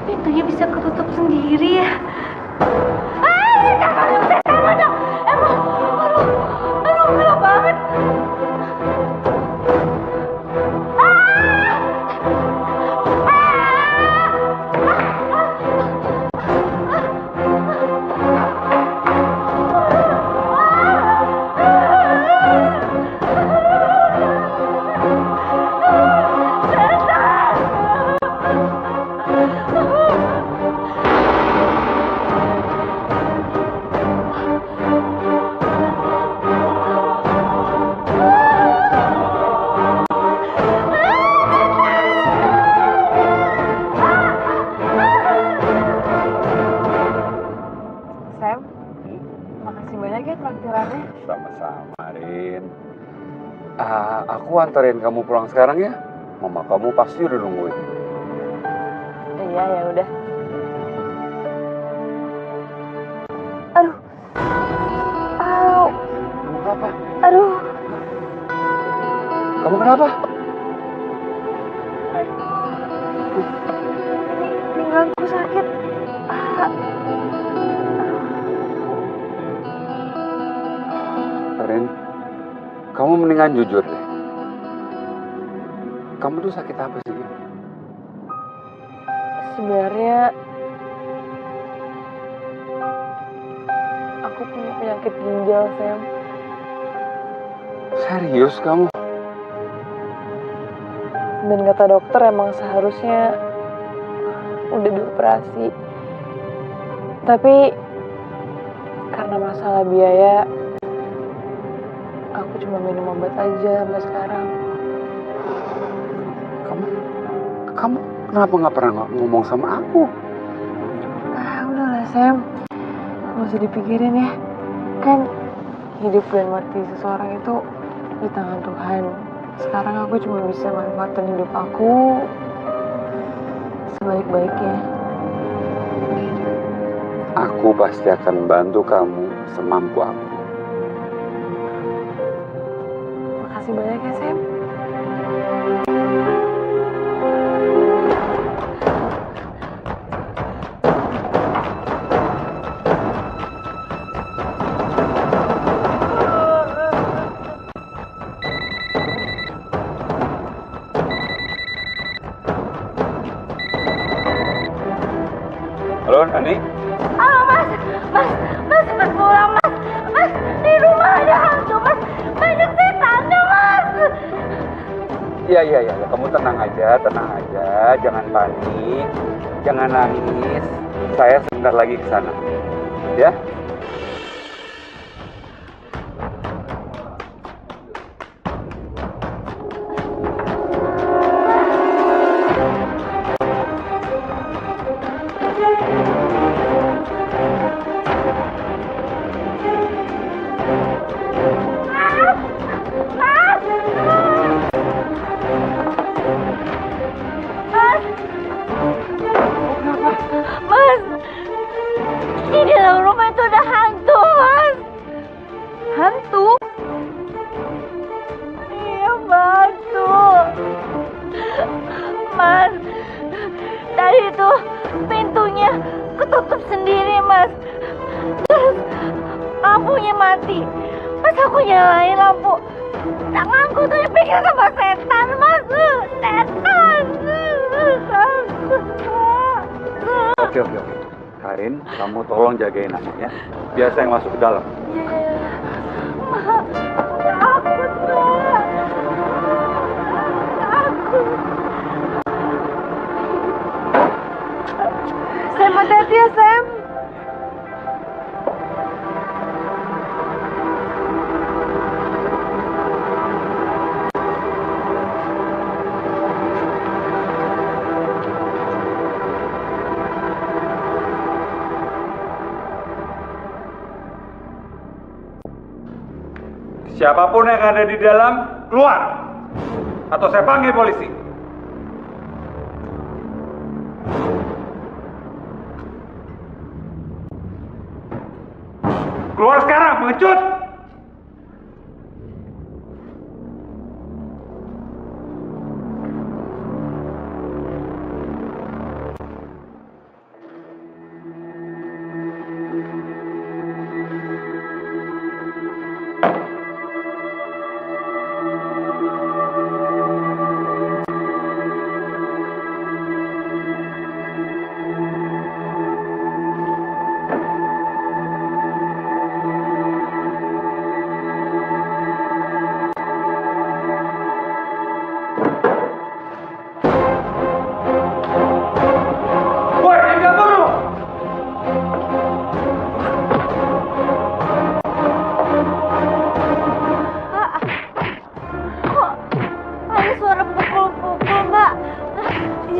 pintunya bisa ketutup sendiri ya? Setan dong. Emang, aduh, gelap banget. Sama-sama, Rin. Aku anterin kamu pulang sekarang ya. Mama kamu pasti udah nungguin. Iya, ya udah. Aduh. Au. Kamu kenapa? Aduh. Kamu kenapa? Pinggangku sakit. Rin, kamu mendingan jujur deh. Kamu tuh sakit apa sih? Sebenarnya aku punya penyakit ginjal, Sam. Serius kamu? Dan kata dokter emang seharusnya udah dioperasi. Tapi karena masalah biaya, aku cuma minum obat aja sampai sekarang. Kamu kenapa nggak pernah ngomong sama aku? Udahlah, Sam. Nggak usah dipikirin ya. Kan hidup dan mati seseorang itu di tangan Tuhan. Sekarang aku cuma bisa manfaatin hidup aku sebaik-baiknya. Aku pasti akan bantu kamu semampu aku. Makasih banyak ya, Sam. Halo, Nani? Mas cepet pulang mas. Mas, di rumah ada hantu mas. Banyak setannya mas. Iya. Kamu tenang aja. Jangan panik, jangan nangis. Saya sebentar lagi ke sana. Ya? Mas, di dalam rumah itu ada hantu mas. Hantu? Iya hantu. Mas, tadi itu pintunya ketutup sendiri mas. Terus lampunya mati. Pas aku nyalain lampu, tanganku tuh dipikir sama setan mas. Setan. Oke. Karin, kamu tolong jagain aku ya. Biar saya yang masuk ke dalam. Takut Pak. Takut. Sam, hati-hati ya, Sam. Siapapun yang ada di dalam, keluar! Atau saya panggil polisi. Keluar sekarang, pengecut!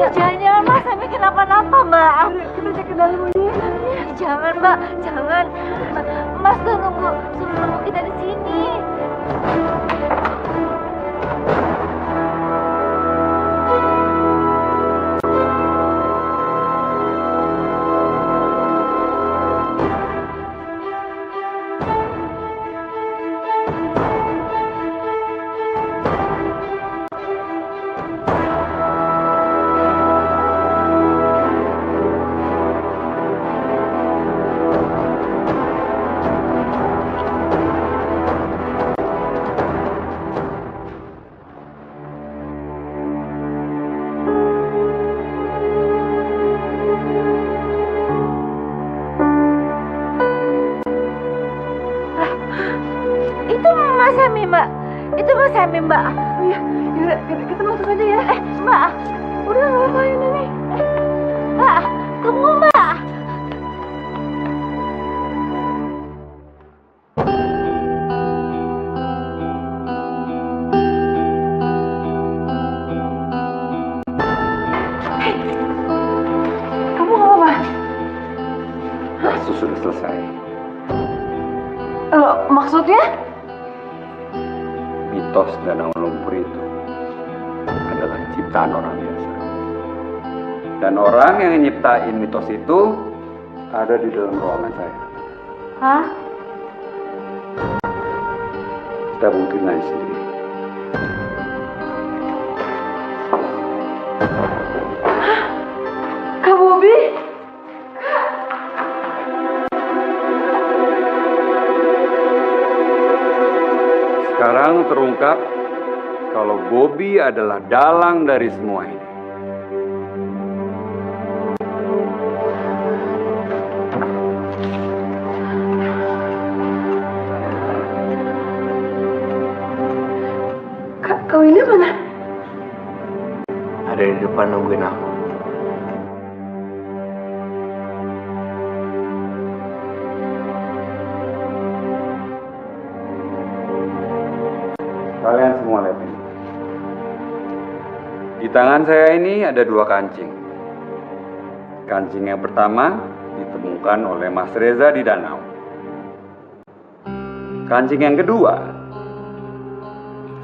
Jangan-jangan Mas Semi kenapa-napa, Mbak. Kita cek ke dalam aja. Jangan, Mbak. Jangan. Mas tuh nunggu kita di sini. Itu Mas Hemi, Mbak. Oh iya, yaudah, kita masuk aja ya. Mbak, Udah nggak apa-apain ini. Mbak, tunggu Mbak. Kamu nggak apa-apa? Kasus sudah selesai. Maksudnya? Mitos danau lumpur itu adalah ciptaan orang biasa. Dan orang yang nyiptain mitos itu ada di dalam ruangan saya. Hah? Kita buktiin aja sendiri. Kak Bobi? Sekarang terungkap kalau Bobby adalah dalang dari semua ini. Kau ini mana? Ada di depan nungguin aku. Kalian semua lihat ini. Di tangan saya ini ada 2 kancing. Kancing yang pertama ditemukan oleh Mas Reza di danau. Kancing yang kedua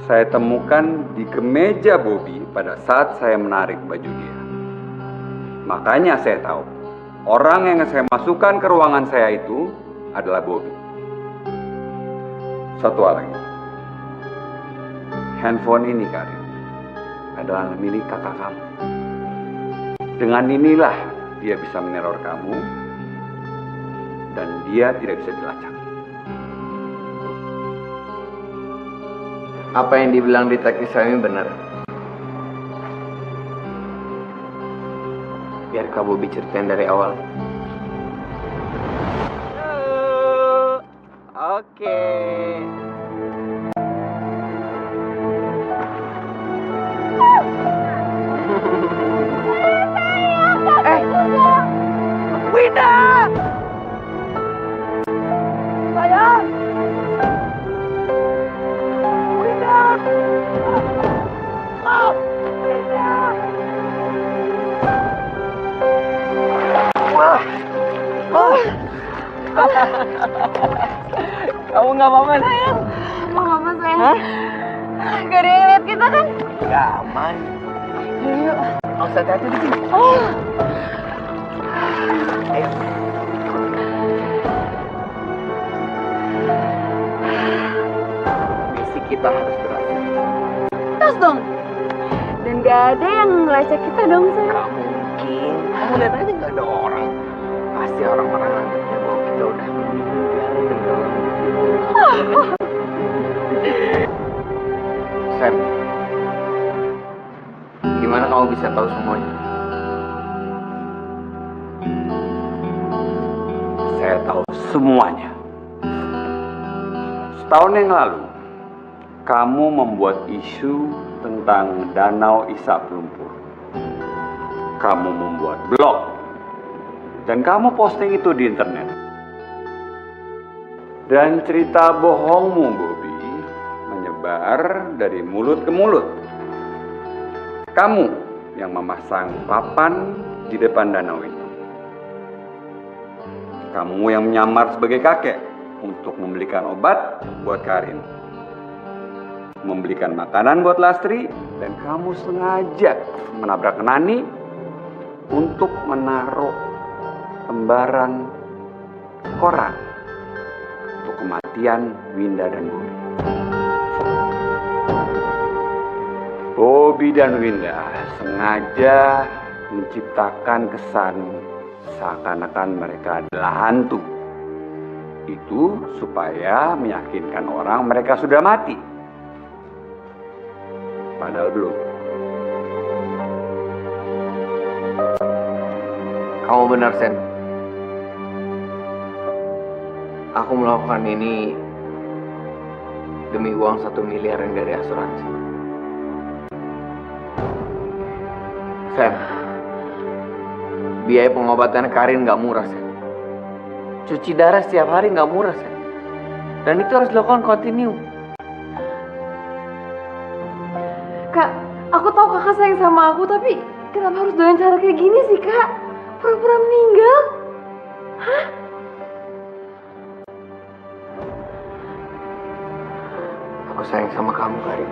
saya temukan di kemeja Bobby pada saat saya menarik baju dia. Makanya saya tahu orang yang saya masukkan ke ruangan saya itu adalah Bobby. Satu hal lagi. Handphone ini, Karin, adalah milik kakak kamu. Dengan inilah dia bisa meneror kamu dan dia tidak bisa dilacak. Apa yang dibilang detektif Sami benar. Biar Kak Bobi ceritain dari awal. Oke. Winda! Sayang! Winda! Oh, Winda! Wah! Oh! Kamu nggak apa-apa, sayang? Mau apa sayang? Hah? Gak ada yang lihat kita kan? Gak aman. Yuk. Harus hati-hati di sini. Oh. Ayo. Misi kita harus berhasil. Terus dong. Dan gak ada yang ngelacak kita dong sayang. Gak mungkin. Kamu lihat aja nggak ada orang. Pasti orang-orang anggapnya bahwa kita udah meninggal dan kalau Sam, gimana kamu bisa tahu semuanya? Saya tahu semuanya. Setahun yang lalu, kamu membuat isu tentang Danau Isap Lumpur. Kamu membuat blog. Dan kamu posting itu di internet. Dan cerita bohongmu, Bobby, menyebar dari mulut ke mulut. Kamu yang memasang papan di depan danau itu. Kamu yang menyamar sebagai kakek untuk membelikan obat buat Karin, membelikan makanan buat Lastri, dan kamu sengaja menabrak Nani untuk menaruh lembaran koran untuk kematian Winda dan Bobby. Bobby dan Winda sengaja menciptakan kesan seakan-akan mereka adalah hantu. Itu supaya meyakinkan orang mereka sudah mati. Padahal belum. Kamu benar, Sen. Aku melakukan ini demi uang 1 miliar yang dari asuransi. Sen, biaya pengobatan Karin gak murah, Sen. Cuci darah setiap hari gak murah, Sen. Dan itu harus dilakukan kontinu. Kak, aku tahu kakak sayang sama aku, tapi kenapa harus dengan cara kayak gini sih, Kak? Pura-pura meninggal? Hah? Aku sayang sama kamu, Karin.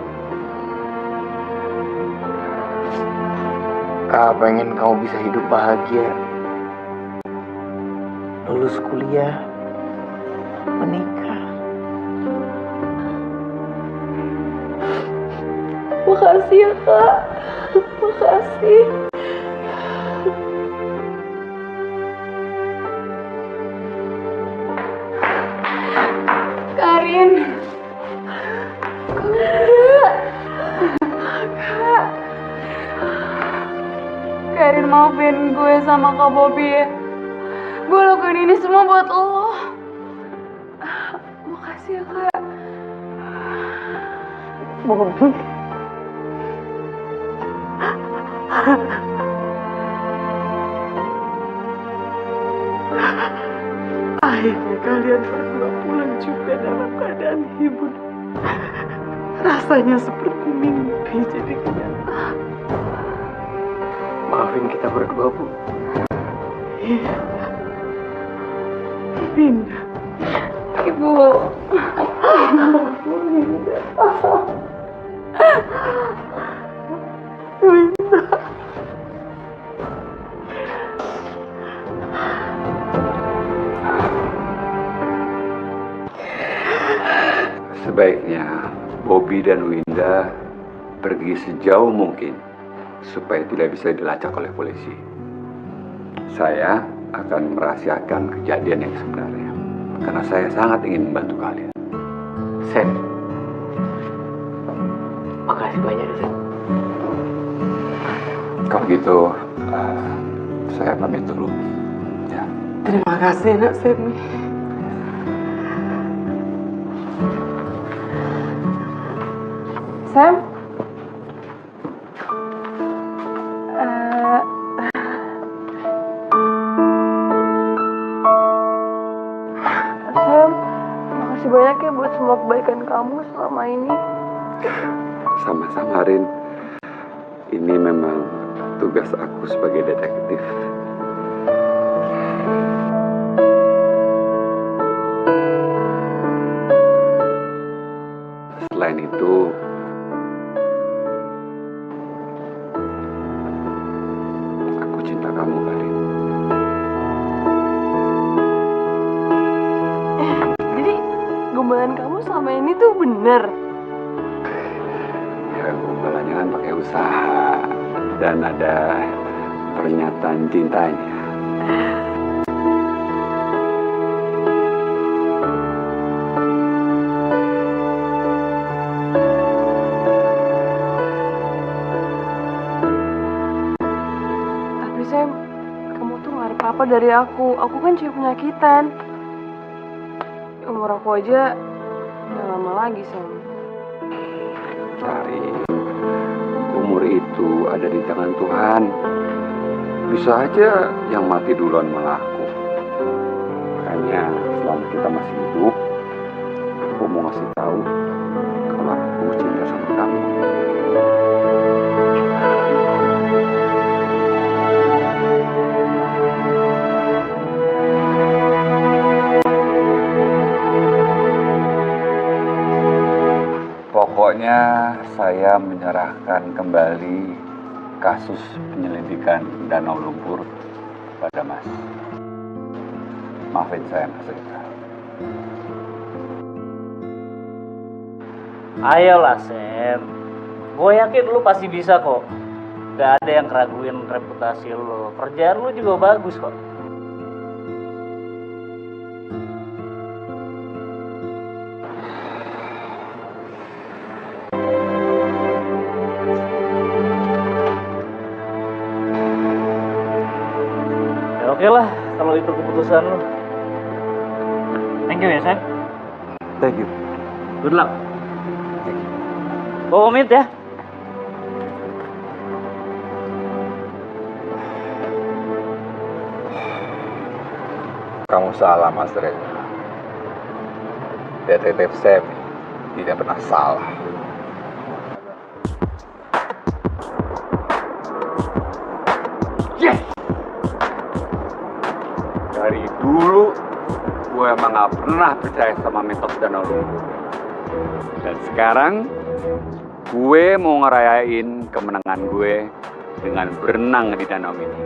Kak pengen kamu bisa hidup bahagia, lulus kuliah, menikah. Makasih ya, Kak. Makasih. Karin. Kamu enggak. Kak. Karin, maafin gue sama Kak Bobby ya. Gue lakuin ini semua buat lo. Makasih ya, Kak. Bobby. Akhirnya kalian berdua pulang juga dalam keadaan hibur. Rasanya seperti mimpi jadi kenyataan. Maafin kita berdua, Bu. Iya. Winda. Ibu. Winda. Sebaiknya Bobby dan Winda pergi sejauh mungkin supaya tidak bisa dilacak oleh polisi. Saya akan merahasiakan kejadian yang sebenarnya karena saya sangat ingin membantu kalian. Sen, makasih banyak, Sen. Kalau gitu, saya pamit dulu. Ya. Terima kasih, Nak Semi. Sam? Sam, makasih banyak ya buat semua kebaikan kamu selama ini. Sama-sama, Rin. Ini memang tugas aku sebagai detektif. Selain itu, aku cinta kamu, Karin. Jadi, gombalan kamu selama ini tuh bener? Ya, gombalannya kan pakai usaha dan ada pernyataan cintanya. Tapi Sam, kamu tuh gak ada apa-apa dari aku. Aku kan cuma penyakitan. Umur aku aja gak lama lagi, Sam. Karin, umur itu ada di tangan Tuhan. Bisa aja yang mati duluan malah aku. Makanya selama kita masih hidup, aku mau ngasih tahu kalau aku cinta sama kamu. Pokoknya saya menyerahkan kembali kasus penyelidikan Danau Lumpur pada Mas. Maafin saya, Mas Rika. Ayolah Sam, gue yakin lu pasti bisa kok. Gak ada yang keraguin reputasi lu. Kerjaan lu juga bagus kok. Ya oke lah, kalau itu keputusan lu. Thank you ya Sam. Thank you. Good luck. Gue pamit ya. Kamu salah, Mas Reza. Detektif Sam tidak pernah salah. Yes! Dari dulu gue emang gak pernah percaya sama mitos Danau Lumpur. Dan sekarang gue mau ngerayain kemenangan gue dengan berenang di danau ini.